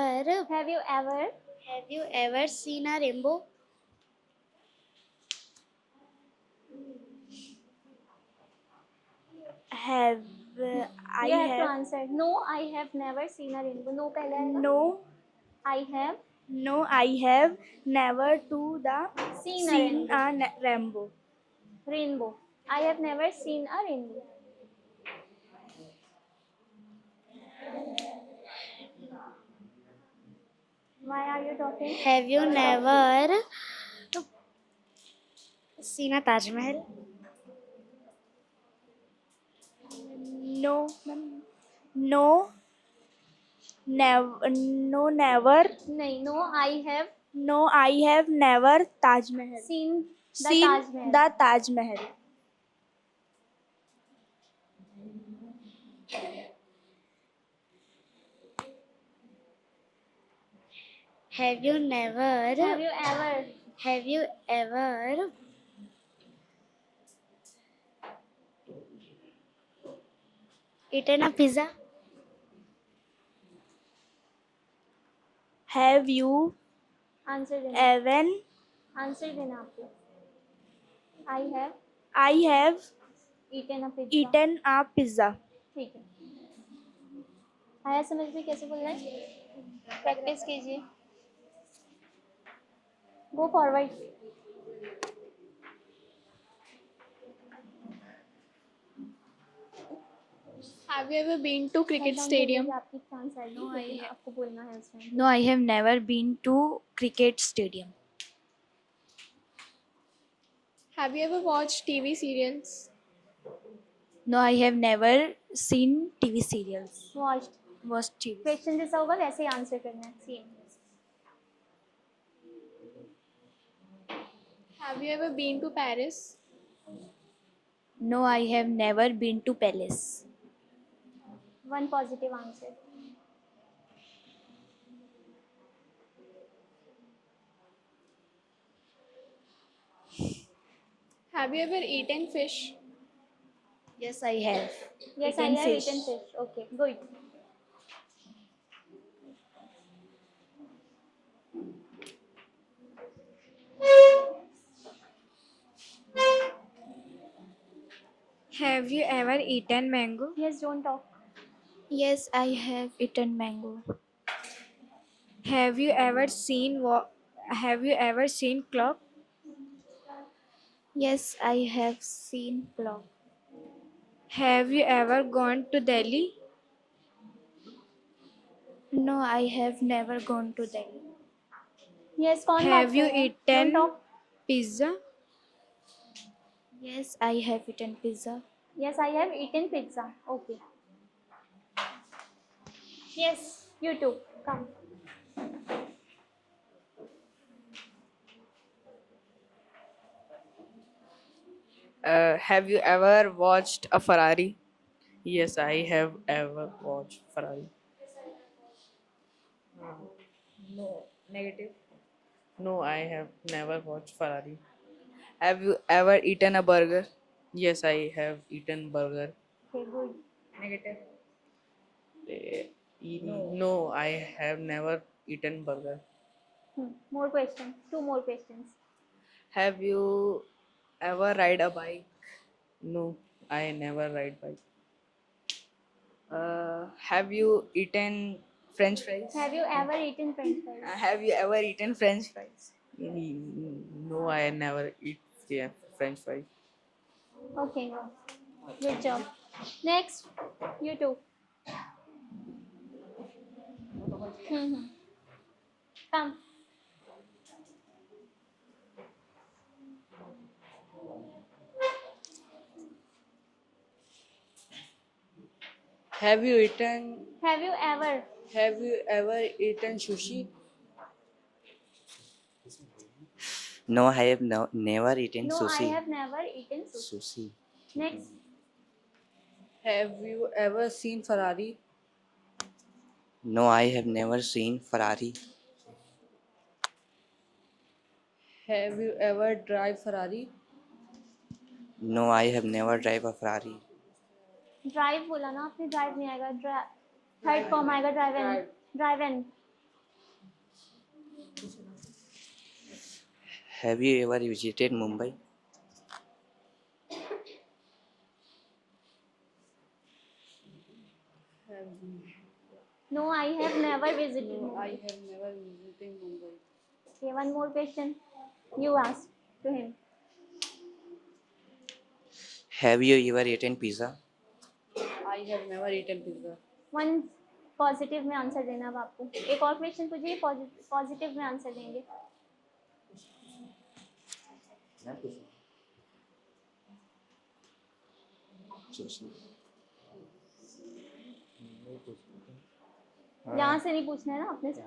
have you ever seen a rainbow? Have I you have to have answer. No I have never seen a rainbow. No पहले आएगा. no I have no I have never to the Seen a seen rainbow. a rainbow. Rainbow. I have never seen a rainbow. Why are you talking? Have you never seen a Taj Mahal? No, no, never, no, never, नहीं. No I have no, I have never Taj Mahal. Seen the Seen Taj Mahal. the Taj Mahal. Have you never have you ever eaten a pizza? Have you answer देना. ever? Answer देना आपको. I have I have eaten a pizza. eaten a pizza. ठीक है. आया समझ में कैसे बोलना है? प्रैक्टिस कीजिए. गो forward. Have you ever been to cricket stadium? आपकी चांस आएगी. लेकिन आपको बोलना है उसमें. No, I have never been to cricket stadium. Have you ever watched TV serials? No, I have never seen TV serials. Watched. Watched TV. Question जैसा होगा वैसे ही आंसर करना है. Same. Have you ever been to Paris? No, I have never been to palace. One positive answer. Have you ever eaten fish? Yes, I have. Yes, I Eaten have fish. eaten fish. Okay, good. Have you ever eaten mango? Yes, don't talk. Yes, I have eaten mango. Have you ever seen Have you ever seen clock? Yes, I have seen clock. Have you ever gone to Delhi? No, I have never gone to Delhi. Yes, कौन बात Have कर you रहा है? eaten Don't talk. pizza? Yes, I have eaten pizza. Yes, I have eaten pizza. Okay. Yes, you too. Come. Have you ever watched a Ferrari? Yes, I have ever watched Ferrari. No, negative. No, I have never watched Ferrari. Have you ever eaten a burger? Yes, I have eaten burger. Okay, good. Negative. No, I have never eaten burger. More questions. Two more questions. Have you ever ride a bike? No, I never ride bike. Have you eaten French fries? Have you ever eaten French fries? Have you ever eaten French fries? No, I never eat French fries. Okay, good job. Next, you too. Come. Have you eaten? Have you ever? Have you ever eaten sushi? No, I have never eaten No, sushi. I have never eaten sushi. Sushi. Next. Have you ever seen Ferrari? No, I have never seen Ferrari. Have you ever drive Ferrari? No, I have never drive a Ferrari. Drive बोला ना आपने, drive नहीं आएगा, third form आएगा driven, driven. Have you ever visited Mumbai? No, I have never visited No, I Mumbai. have never visited Mumbai. Okay, one more question. You ask to him. Have you ever eaten pizza? I have never eaten pizza. One positive में answer देना अब आपको. एक और question पूछिए, positive में answer देंगे. यहाँ से नहीं पूछना है ना अपने से.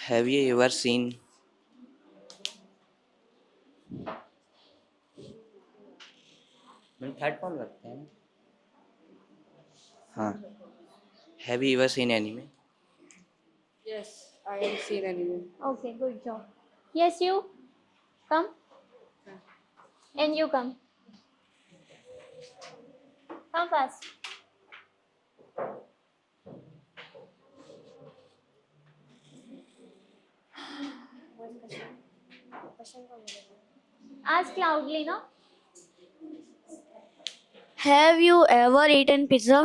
Have you ever seen third form लगता है ना. हाँ. Have you ever seen anime? Yes, I have seen anime. Okay, good job. Yes, you come. And you come. Come fast. Ask loudly, no? Have you ever eaten pizza?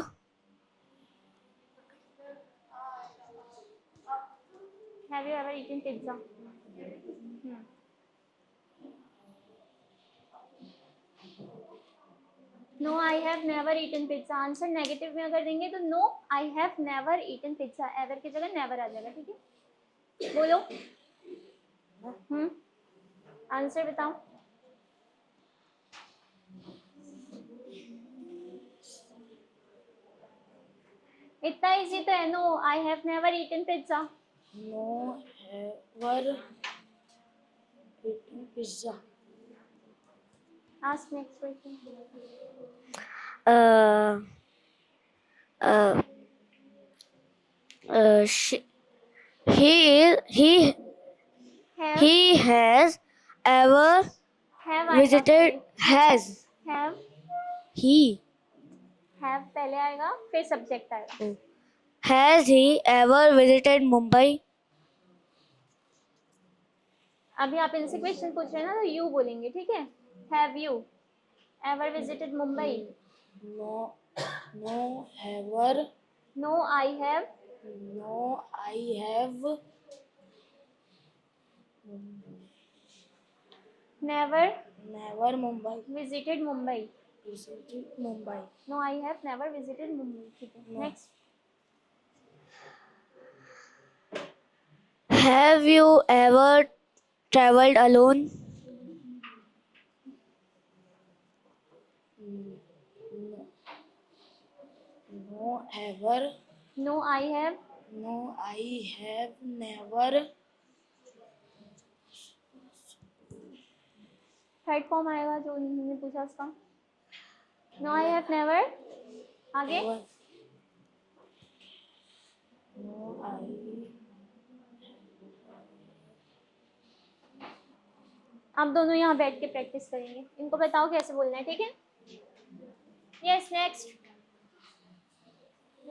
Have you ever eaten pizza? No, I have never eaten pizza. Answer negative में अगर देंगे तो no I have never eaten pizza. Ever की जगह never आ जाएगा. ठीक है, बोलो. आंसर बताओ. इतना इजी तो है. No, I have never eaten pizza. No, ever eaten pizza. Ask next question. Uh, uh, she, he has ever have आएगा visited has have he have पहले आएगा फिर सब्जेक्ट आएगा. has he ever visited Mumbai? अभी आप इनसे question पूछ रहे हैं ना, तो यू बोलेंगे. ठीक है. Have you ever visited Mumbai? No, no, ever. No, I have No, I have never never Mumbai visited Mumbai. visited Mumbai. No, I have never visited Mumbai. ठीक है. No. Next. Have you ever traveled alone? No, ever. No, I have No, I have never. Third form आएगा जो उन्होंने पूछा उसका. No, I have never. आगे. Never. No, I. आप दोनों यहाँ बैठ के प्रैक्टिस करेंगे. इनको बताओ कैसे बोलना है. ठीक है. Yes, next.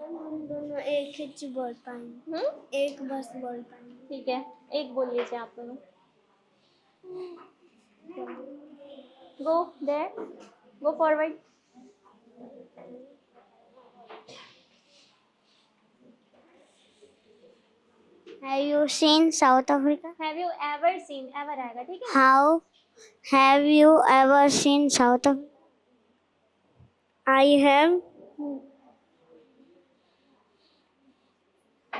हम दोनों एक ही बोल पाएंगे. एक बस बोल पाएंगे. ठीक है, एक बोल लीजिए आप दोनों. Go there, go forward. Have you seen South Africa? Have you ever seen, ever आएगा. ठीक है. How have you ever seen South Africa? I have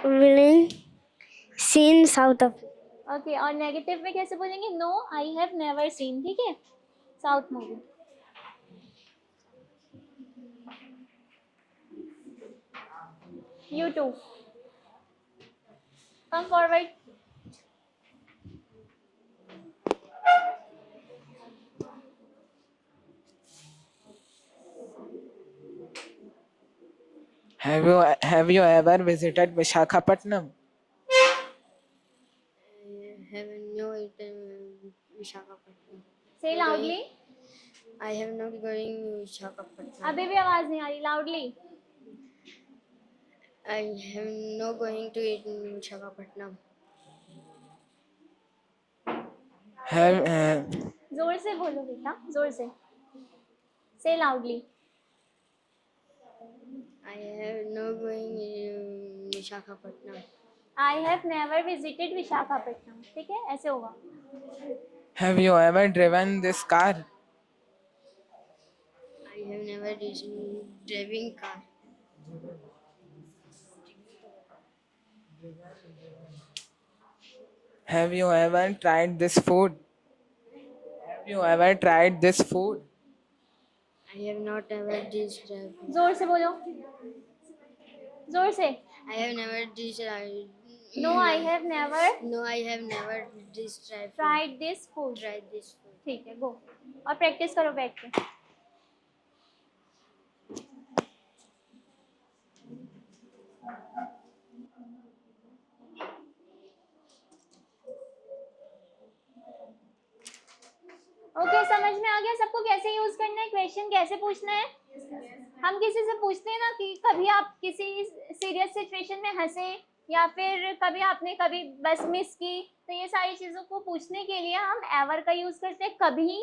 really seen South Africa. Okay. और नेगेटिव में कैसे बोलेंगे? No, I have never seen. ठीक है. South movie. You two come forward. Have you ever visited Visakhapatnam? Say loudly. I have not going Visakhapatnam. अभी भी आवाज नहीं आ रही. Loudly. I am not going to eat in Visakhapatnam. जोर से बोलो बेटा, जोर से. Say loudly. I have not going in Visakhapatnam. I have never visited Visakhapatnam. ठीक है, ऐसे होगा. Have you ever driven this car? I have never driving car. Have you ever tried this food? Have you ever tried this food? I have not ever driving. जोर से बोलो. जोर से. I have never tried. No, I have never No, I have never tried. tried this food. Tried this food. ठीक है, गो. और practice करो बैठ के. ओके, समझ में आ गया सबको कैसे यूज करना है, क्वेश्चन कैसे पूछना है. हम किसी से पूछते हैं ना कि कभी आप किसी सीरियस सिचुएशन में हंसे या फिर कभी आपने कभी बस मिस की, तो ये सारी चीज़ों को पूछने के लिए हम एवर का यूज़ करते हैं. कभी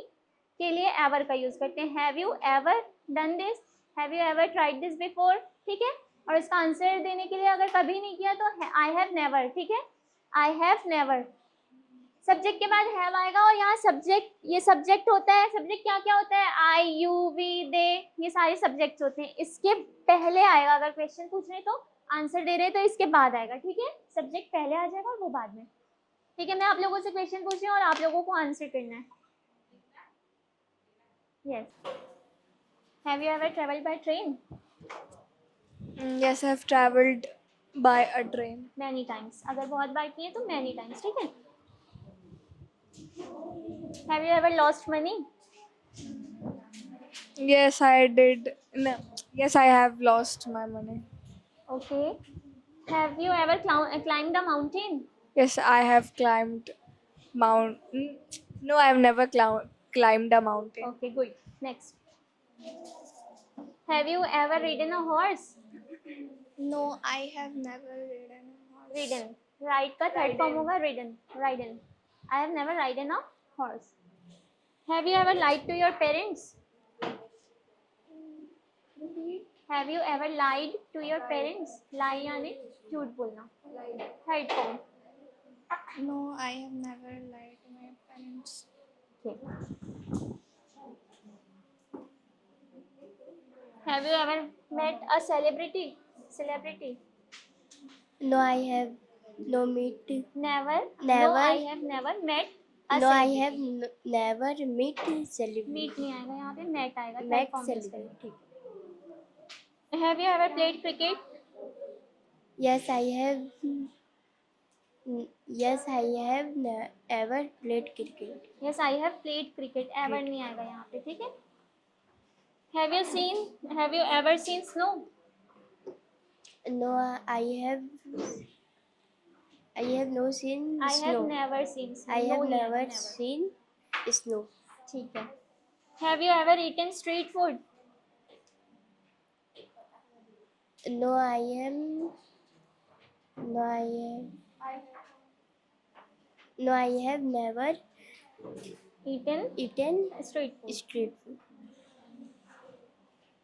के लिए एवर का यूज़ करते हैं. Have you ever done this, have you ever tried this before. ठीक है, और इसका आंसर देने के लिए अगर कभी नहीं किया तो आई हैव नेवर. ठीक है, आई हैव नेवर. सब्जेक्ट के बाद हैव आएगा और यहाँ सब्जेक्ट, ये सब्जेक्ट होता है. सब्जेक्ट क्या क्या होता है, आई, यू, वी, दे, ये सारे सब्जेक्ट्स होते हैं. इसके पहले आएगा, अगर क्वेश्चन पूछ रहे तो आंसर दे रहे तो इसके बाद आएगा. ठीक है, सब्जेक्ट पहले आ जाएगा और वो बाद में. ठीक है, मैं आप लोगों से क्वेश्चन पूछ रही हूँ और आप लोगों को आंसर करना है. Yes. Have you ever travelled by train? Yes, I have traveled by a train. Many times. अगर बहुत बार किए तो मैनी टाइम्स. ठीक है. Have you ever lost money? Yes, I did. No. Yes, I have lost my money. Okay. Have you ever climbed a mountain? Yes, I have climbed mountain. No, I have never climbed a mountain. Okay, good. Next. Have you ever ridden a horse? No, I have never ridden a horse. Ridden. Ride का third form होगा ridden. Ridden. I have never ridden a horse. Have you ever lied to your parents? Have you ever lied to your parents? Lie यानी झूठ बोलना. Third form. No, I have never lied to my parents. Okay. Have you ever met a celebrity? Celebrity. No, I have no meet. Never. Never. No, I have never met a No, I celebrity. have never meet celebrity. Meet नहीं आएगा यहाँ पे, met आएगा. Met third form use celebrity. करेंगे. Have you ever played cricket? Yes, I have. Yes, I have ever played cricket. Yes, I have played cricket. Ever नहीं आएगा यहाँ पे. ठीक है. Have you ever seen snow? No, I have no seen I snow. have never seen snow. I have No, never seen snow. ठीक है. Have you ever eaten street food? No, I am. No, I am. No, I have never Eaten eaten street food. street food.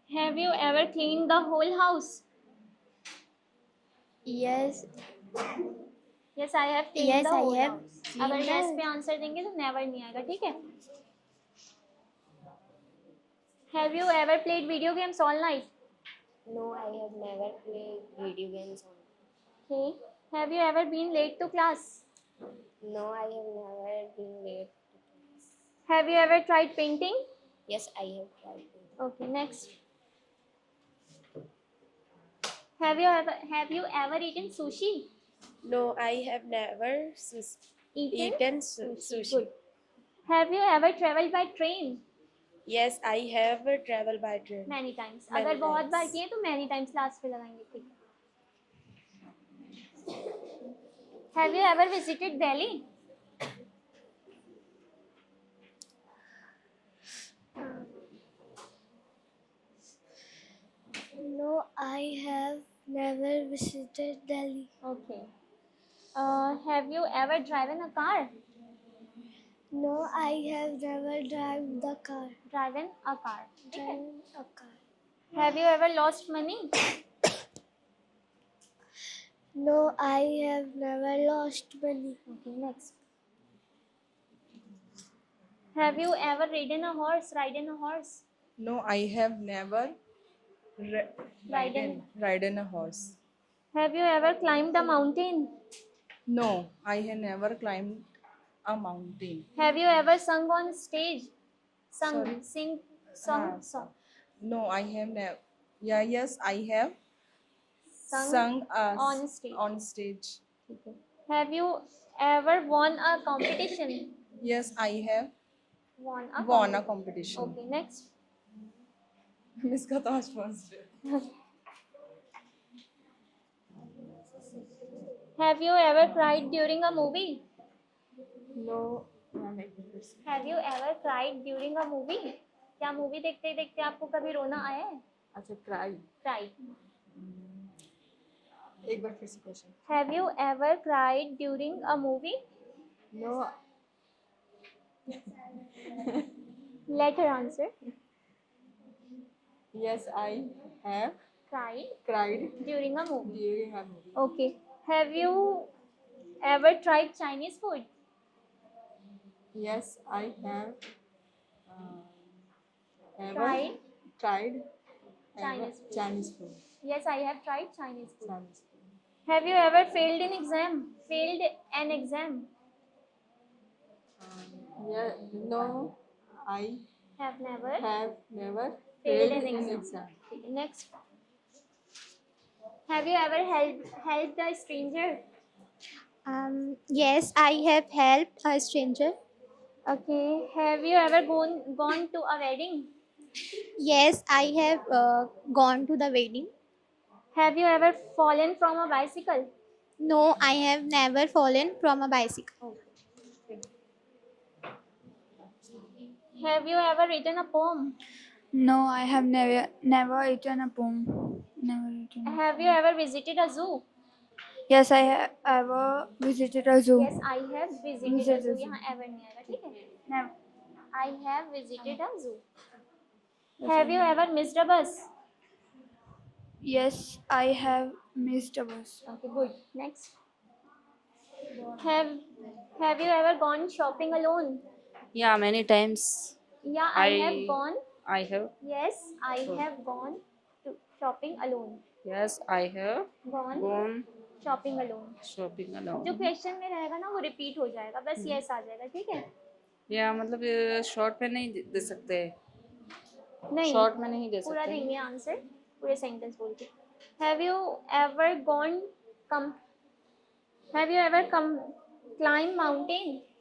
Have you ever cleaned the whole house? Yes, Yes, I have cleaned Yes, the I whole have house. cleaned अगर the- yes पे answer देंगे तो never नहीं आएगा. ठीक है. Have you ever played video games all night? no, I have never played video games. Okay. Have you ever been late to class? No, I have never been late. Have you ever tried painting? Yes, I have tried. Okay, next. Have you ever eaten sushi? No, I have never eaten sushi. Good. Have you ever traveled by train? Yes, I have traveled by train. Many times. Many अगर बहुत times. बार किए तो many times last पे लगाएंगे. ठीक है. Have you ever visited Delhi? visited Delhi. Okay. Have you ever driven a car? No, I have never driven the car. Driven a car. ठीक है? Driven a car. Have you ever lost money? No, I have never lost money. Okay, next. Have you ever ridden a horse? Ridden a horse? No, I have never Ridden. ridden a horse. Have you ever climbed a mountain? No, I have never climbed a mountain. Have you ever sung on stage? Sorry? Sing song, Ah. song. No, I have never. Yeah, yes, I have Sung sung on stage. On stage. Have you ever won a competition? Yes, I have Won won a competition. Okay, next. इसका तो आज first है. Have you ever cried during a movie? No. Have you ever cried during a movie? क्या movie देखते देखते आपको कभी रोना आया है? अच्छा, cry. Cry. एक बार फिर से question. Have you ever cried during a movie? No. Let her answer. Yes, I have Cried cried during a movie. during a movie. Okay. Have you ever tried Chinese food? Yes, I have ever Tried tried Chinese food. Chinese food. Yes, I have tried Chinese food. Chinese food. Have you ever failed an exam? Failed an exam? Yeah, no, I Have never have never failed failed an an exam. exam. Okay, next. Have you ever helped a stranger? Yes, I have helped a stranger. Okay. Have you ever gone to a wedding? Yes, I have gone to the wedding. Have you ever fallen from a bicycle? No, I have never fallen from a bicycle. Have you ever written a poem? No, I have never written a poem. Never written. Have you ever visited a zoo? Yes, I have ever visited a zoo. Yes, I have visited a zoo. यहाँ ever नहीं आएगा, ठीक है? Never. I have visited a zoo. Have you ever missed a bus? Yes, I have missed a bus. Okay, good. Next. Have you ever gone shopping alone? Yeah, many times. Yeah, I have gone. I have. Yes, I have gone to shopping alone. Yes, I have Gone gone shopping alone. shopping alone. जो question में रहेगा ना वो repeat हो जाएगा, बस yes आ जाएगा, ठीक है? या मतलब शॉर्ट में नहीं दे सकते. नहीं, शॉर्ट में नहीं दे पूरा सकते. देंगे आंसर, पूरे सेंटेंस बोल के. Have you ever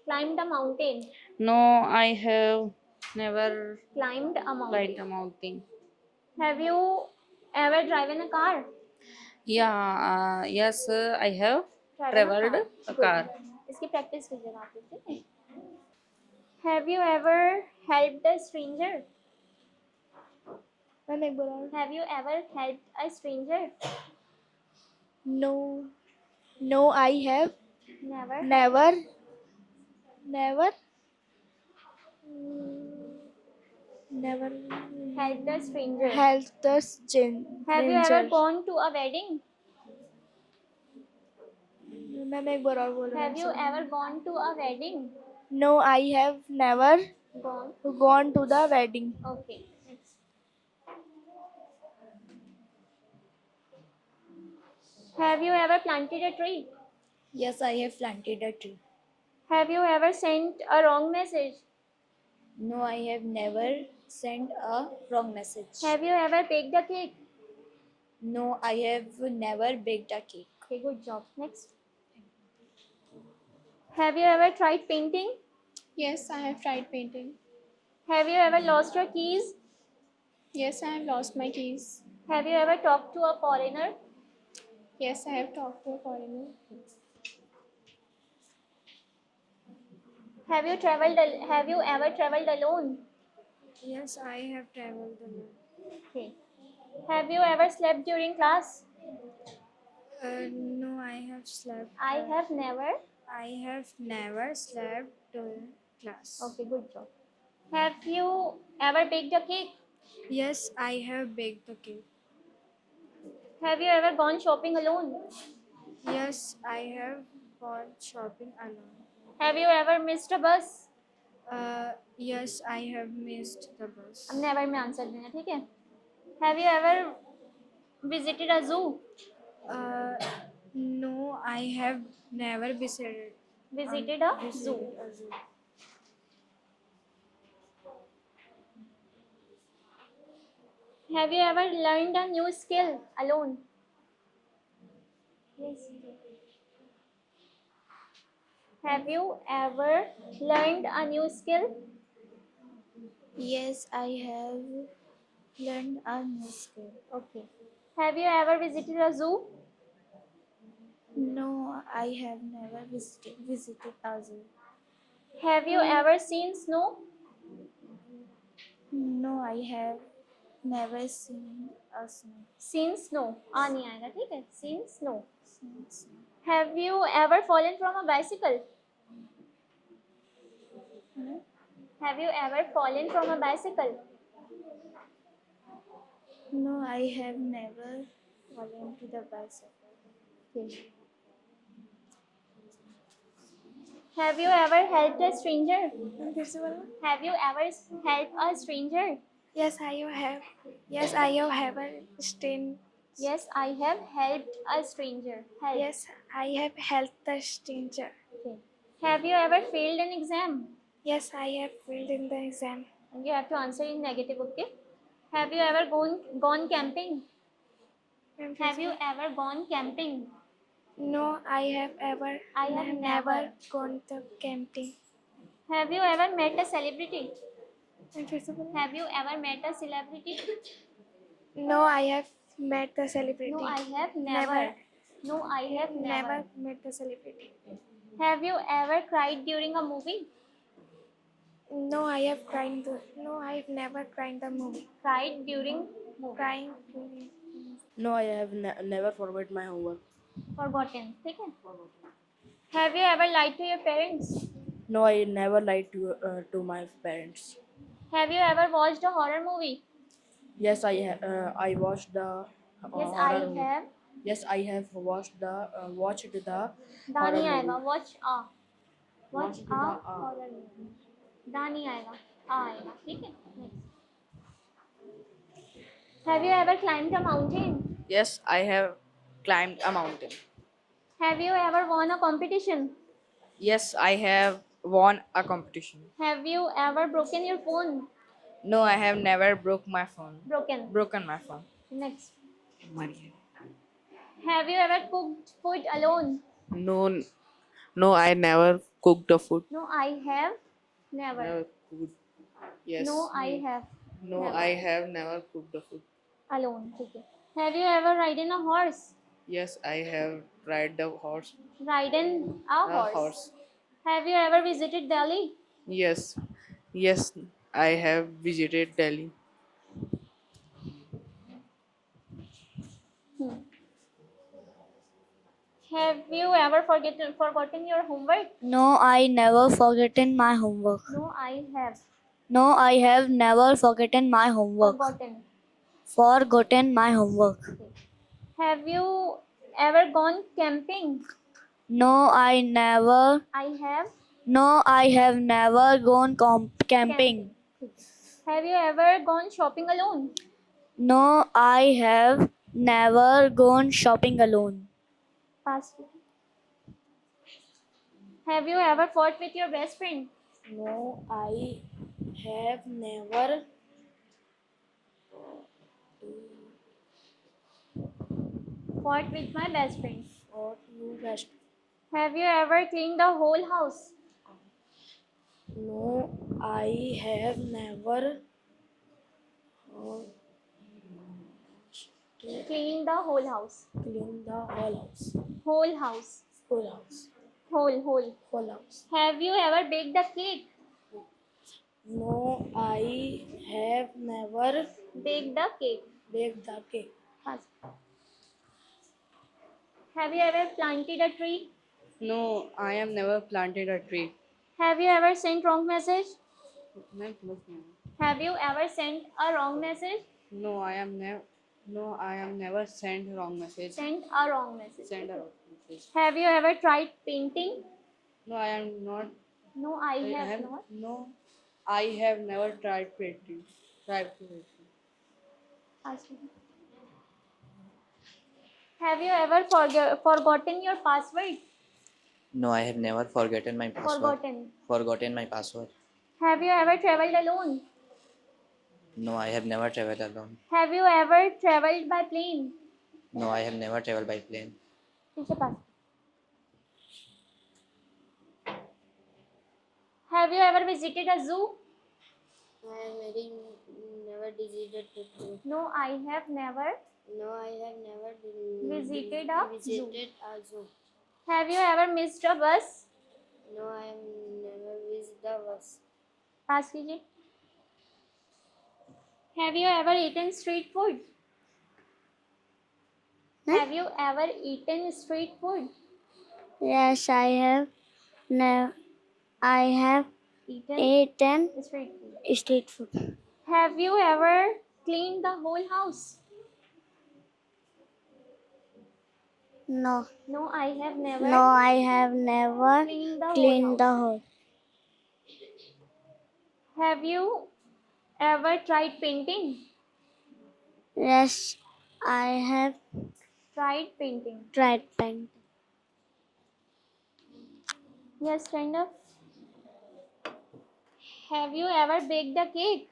climbed a mountain? No, I have never Climbed a mountain. climbed a mountain. Have you ever driven a car? Yeah, yes, I have traveled a car. इसकी practice कीजिएगा आप लोग, ठीक है? Have you ever helped a stranger? Ma'am एक बार और. Have you ever helped a stranger? No, no, I have Never. never Helped a stranger. helped the stranger. Have you ever gone to a wedding? Ma'am एक बार और बोलो. Have you ever gone to a wedding? No, I have never Gone. to the wedding. Okay. Next. Have you ever planted a tree? Yes, I have planted a tree. Have you ever sent a wrong message? No, I have never sent a wrong message. Have you ever baked a cake? No, I have never baked a cake. Okay, good job. Next. Have you ever tried painting? Yes, I have tried painting. Have you ever lost your keys? Yes, I have lost my keys. Have you ever talked to a foreigner? Yes, I have talked to a foreigner. Have you ever traveled alone? Yes, I have traveled alone. Okay. Have you ever slept during class? No, I have slept. I have never. I have never slept class. Okay, good job. Have you ever baked a cake? Yes, I have baked the cake. Have you ever gone shopping alone? Yes, I have gone shopping alone. Have you ever missed a bus? Yes, I have missed the bus. अब never में answer देना, ठीक है? Have you ever visited a zoo? No, I have never visited. Visited a zoo. A zoo. Have you ever learned a new skill alone? Yes. Have you ever learned a new skill? Yes, I have learned a new skill. Okay. Have you ever visited a zoo? No, I have never visited a zoo. Have you ever seen snow? No, I have never seen a snow. Seen snow. आ नहीं आएगा, ठीक है? Seen snow. Have you ever fallen from a bicycle? Have you ever fallen from a bicycle? No, I have never fallen to the bicycle. Have you ever helped a stranger? Have you ever helped a stranger? Yes, I have. Yes, I have ever stayed. Yes, I have helped a stranger. Help. Yes, I have helped the stranger. Okay. Have you ever failed an exam? Yes, I have failed in the exam. And you have to answer in negative, okay? Have you ever gone camping? Have you ever gone camping? No, I have never. gone to camping. Have you ever met a celebrity? Have you ever met a celebrity? No, I have met the celebrity. No, I have never. No, I have never. met the celebrity. Have you ever cried during a movie? No, I have cried. No, I have never cried the movie. Cried during movie. Crying during. No, I have never forgot my homework. Forgotten. ठीक है? Have you ever lied to your parents? No, I never lied to my parents. Have you ever watched a horror movie? Yes, I watched the. Yes, horror I movie. have. Yes, I have watched the Da horror नहीं आएगा. movie. Watch a. Watch Watch a the a. horror movie. Da नहीं आएगा. A आएगा. ठीक है? Next. Have you ever climbed a mountain? Yes, I have climbed a mountain. Have you ever won a competition? Yes, I have won a competition. Have you ever broken your phone? No, I have never broken my phone. Broken my phone. Next. Have you ever cooked food alone? No, I never cooked the food. No, I have never. Never cooked. Yes. No, I have No, never. I have never cooked the food. Alone. ठीक है. Have you ever ridden a horse? Yes, I have ride the horse. Ridden a horse. Have you ever visited Delhi? Yes, I have visited Delhi. Have you ever forgotten your homework? No, I never forgotten my homework. No, I have No, I have never forgotten my homework. Forgotten my homework. Have you ever gone camping? No, I never. I have. No, I have never gone camping. Have you ever gone shopping alone? No, I have never gone shopping alone. Past. Have you ever fought with your best friend? No, I have never. Fought with my best friend. Fought you best. Have you ever cleaned the whole house? No, I have never. Cleaned the whole house. Cleaned the whole house. Whole house. Whole house. Whole. Whole house. Have you ever baked a cake? No, I have never Baked a cake. baked the cake. Past. Have you ever planted a tree? No, I am never planted a tree. Have you ever sent wrong message? मैं समझ नहीं आया. Have you ever sent a wrong message? No, I am never. No, I am never sent wrong message. Sent a wrong message. Send a wrong message. Have you ever tried painting? No, I am not. No, I have not. No, I have never tried painting. Tried to painting. Ask me. Have you ever forgotten your password? No, I have never forgotten my password. Forgotten my password. Have you ever traveled alone? No, I have never traveled alone. Have you ever traveled by plane? No, I have never traveled by plane. पीछे पास. Have you ever visited a zoo? I have never visited the zoo. No, I have never No, I have never visited a zoo. visited a zoo. Have you ever missed a bus? No, I have never visited the bus. पास कीजिए. Have you ever eaten street food? Have you ever eaten street food? Yes, I have. I have eaten Street food. street food. Have you ever cleaned the whole house? No, No, I have never no, I have never cleaned the cleaned whole the house. whole. Have you ever tried painting? Yes, I have Tried painting. tried painting. Yes, kind of. Have you ever baked a cake?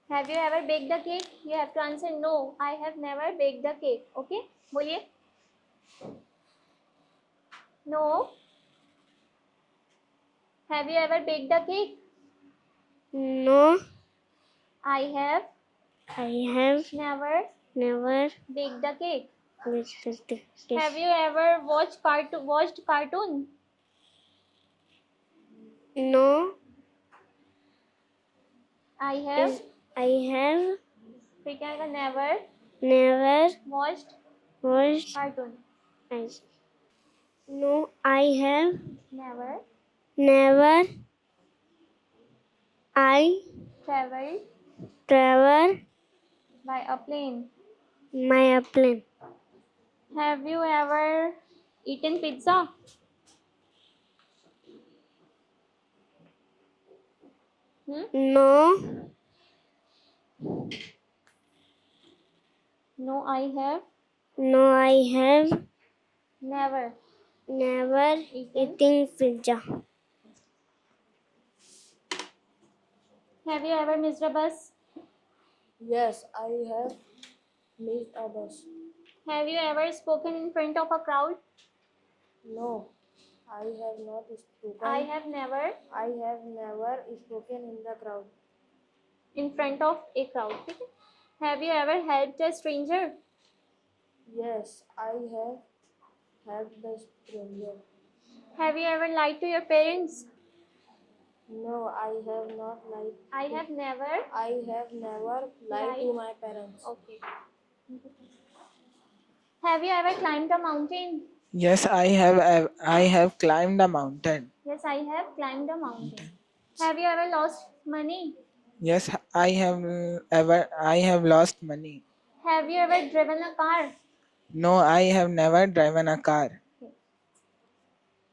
Have you ever baked a cake? You have to answer no. I have never baked a cake. Okay? बोलिए. No. Have you ever baked a cake? No, I have I have never never baked a cake. visited the Have you ever watched cartoon? No, I have. I have फिर क्या आएगा? Never never watched watched. cartoon. No, I have Never never. I traveled travel by a plane. my plane. Have you ever eaten pizza? No, No, I have no, I have never never eaten. eaten pizza. Have you ever missed a bus? Yes, I have missed a bus. Have you ever spoken in front of a crowd? No, I have not spoken. I have never I have never spoken in the crowd. in front of a crowd. ठीक है? Have you ever helped a stranger? Yes, I have helped the stranger. Have you ever lied to your parents? No, I have not lied. I have never. I have never lied to my parents. Okay. Have you ever climbed a mountain? Yes, I have climbed a mountain. Yes, I have climbed a mountain. Have you ever lost money? Yes, I have lost money. Have you ever driven a car? No, I have never driven a car.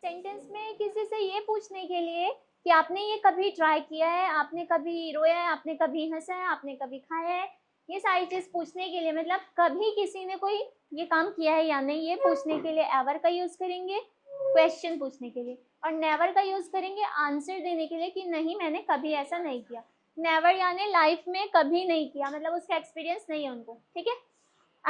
Sentence में किसी से ये पूछने के लिए कि आपने ये कभी ट्राई किया है, आपने कभी रोया है, आपने कभी हंसा है, आपने कभी खाया है, ये सारी चीज पूछने के लिए, मतलब कभी किसी ने कोई ये काम किया है या नहीं, ये पूछने के लिए एवर का यूज करेंगे क्वेश्चन पूछने के लिए, और नेवर का यूज करेंगे आंसर देने के लिए कि नहीं मैंने कभी ऐसा नहीं किया. नेवर यानी लाइफ में कभी नहीं किया, मतलब उसका एक्सपीरियंस नहीं है उनको. ठीक है.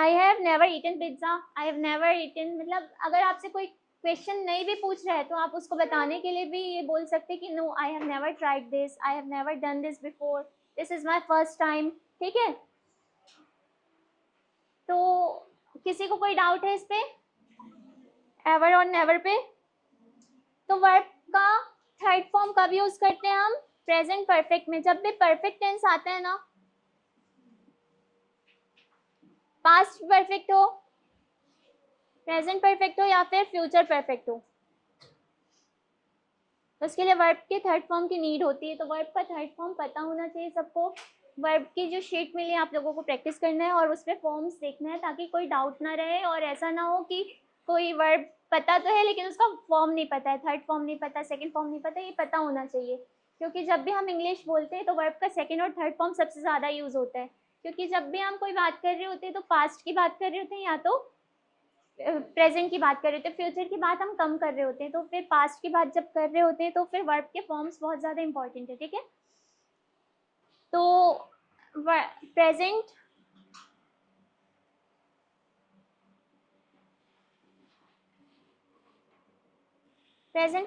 I have never eaten pizza, I have never eaten, मतलब अगर आपसे कोई क्वेश्चन नहीं भी पूछ रहा है तो आप उसको बताने के लिए भी ये बोल सकते हैं कि no I have never tried this, I have never done this before, this is my first time. ठीक है. तो किसी को कोई डाउट है इस पे, एवर और नेवर पे? तो वर्ब का थर्ड फॉर्म कब यूज करते हैं हम? प्रेजेंट परफेक्ट में. जब भी परफेक्ट टेंस आता है ना, पास्ट परफेक्ट हो, प्रेजेंट परफेक्ट हो या फिर फ्यूचर परफेक्ट हो। तो उसके लिए वर्ब के थर्ड फॉर्म की नीड होती है, तो वर्ब का थर्ड फॉर्म पता होना चाहिए सबको। वर्ब की जो शीट मिली आप लोगों को प्रैक्टिस करना है और उस पर फॉर्म्स देखना है ताकि कोई डाउट ना रहे, और ऐसा ना हो कि कोई वर्ब पता तो है लेकिन उसका फॉर्म नहीं पता है, थर्ड फॉर्म नहीं पता, सेकंड फॉर्म नहीं पता, ये पता होना चाहिए। क्योंकि जब भी हम इंग्लिश बोलते हैं तो वर्ब का सेकंड और थर्ड फॉर्म सबसे ज़्यादा यूज़ होता है, क्योंकि जब भी हम कोई बात कर रहे होते हैं तो पास्ट की बात कर रहे होते हैं या तो प्रेजेंट की बात कर रहे होते हैं, फ्यूचर की बात हम कम कर रहे होते हैं, तो फिर पास्ट की बात जब कर रहे होते हैं तो फिर वर्ब के फॉर्म्स बहुत ज़्यादा इंपॉर्टेंट है, ठीक है। तो प्रेजेंट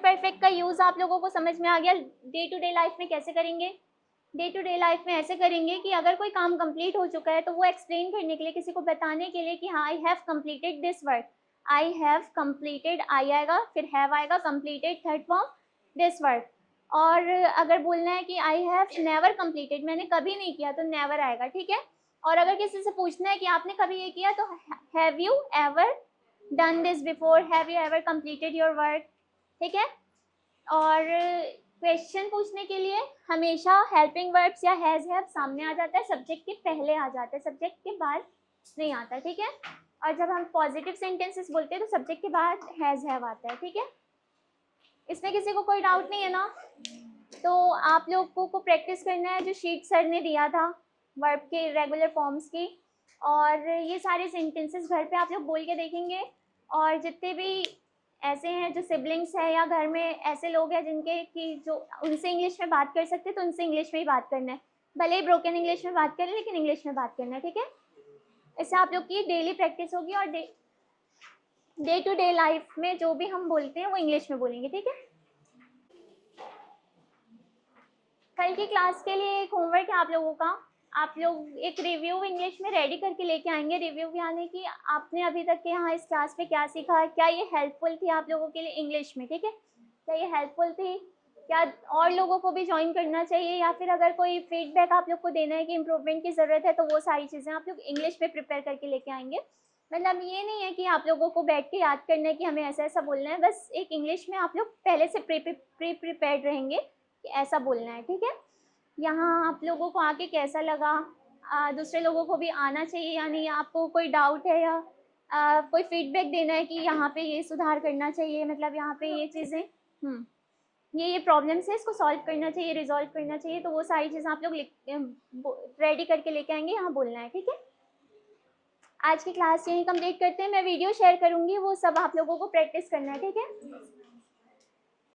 परफेक्ट का यूज़ आप लोगों को समझ में आ गया। डे टू डे लाइफ में कैसे करेंगे? डे टू डे लाइफ में ऐसे करेंगे कि अगर कोई काम कंप्लीट हो चुका है तो वो एक्सप्लेन करने के लिए, किसी को बताने के लिए कि हाँ I have completed this work, I have completed, I आएगा फिर हैव आएगा, completed third form this work. और अगर बोलना है कि आई हैव नेवर कंप्लीटेड, मैंने कभी नहीं किया, तो नेवर आएगा, ठीक है। और अगर किसी से पूछना है कि आपने कभी ये किया तो have you ever done this before, have you ever completed your work, ठीक है। और क्वेश्चन पूछने के लिए हमेशा हेल्पिंग वर्ब्स या हैज़ हैव सामने आ जाता है, सब्जेक्ट के पहले आ जाता है, सब्जेक्ट के बाद नहीं आता, ठीक है। और जब हम पॉजिटिव सेंटेंसेस बोलते हैं तो सब्जेक्ट के बाद हैज़ हैव आता है, ठीक है। इसमें किसी को कोई डाउट नहीं है ना? तो आप लोगों को प्रैक्टिस करना है जो शीट सर ने दिया था वर्ब के रेगुलर फॉर्म्स की, और ये सारे सेंटेंसेस घर पे आप लोग बोल के देखेंगे। और जितने भी ऐसे हैं जो सिबलिंग्स हैं या घर में ऐसे लोग हैं जिनके कि जो उनसे इंग्लिश में बात कर सकते हैं तो उनसे इंग्लिश में ही बात करना है, भले ही ब्रोकन इंग्लिश में बात करें लेकिन इंग्लिश में बात करना है, ठीक है। इससे आप लोग की डेली प्रैक्टिस होगी और डे टू डे लाइफ में जो भी हम बोलते हैं वो इंग्लिश में बोलेंगे, ठीक है। कल की क्लास के लिए एक होमवर्क है आप लोगों का, आप लोग एक रिव्यू इंग्लिश में रेडी करके लेके आएंगे। रिव्यू यानी कि आपने अभी तक के यहाँ इस क्लास में क्या सीखा, क्या ये हेल्पफुल थी आप लोगों के लिए इंग्लिश में, ठीक है। क्या ये हेल्पफुल थी, क्या और लोगों को भी ज्वाइन करना चाहिए, या फिर अगर कोई फीडबैक आप लोग को देना है कि इम्प्रूवमेंट की ज़रूरत है तो वो सारी चीज़ें आप लोग इंग्लिश में प्रिपेयर करके लेके आएंगे। मतलब ये नहीं है कि आप लोगों को बैठ के याद करना है कि हमें ऐसा ऐसा बोलना है, बस एक इंग्लिश में आप लोग पहले से प्रिपेयर्ड रहेंगे कि ऐसा बोलना है, ठीक है। यहाँ आप लोगों को आके कैसा लगा, दूसरे लोगों को भी आना चाहिए, यानी आपको कोई डाउट है या कोई फीडबैक देना है कि यहाँ पे ये सुधार करना चाहिए, मतलब यहाँ पे ये चीज़ें ये प्रॉब्लम्स है, इसको सॉल्व करना चाहिए, रिजॉल्व करना चाहिए, तो वो सारी चीज़ें आप लोग रेडी करके लेके आएंगे, यहाँ बोलना है, ठीक है। आज की क्लास यहीं कंप्लीट करते हैं, मैं वीडियो शेयर करूँगी, वो सब आप लोगों को प्रैक्टिस करना है, ठीक है।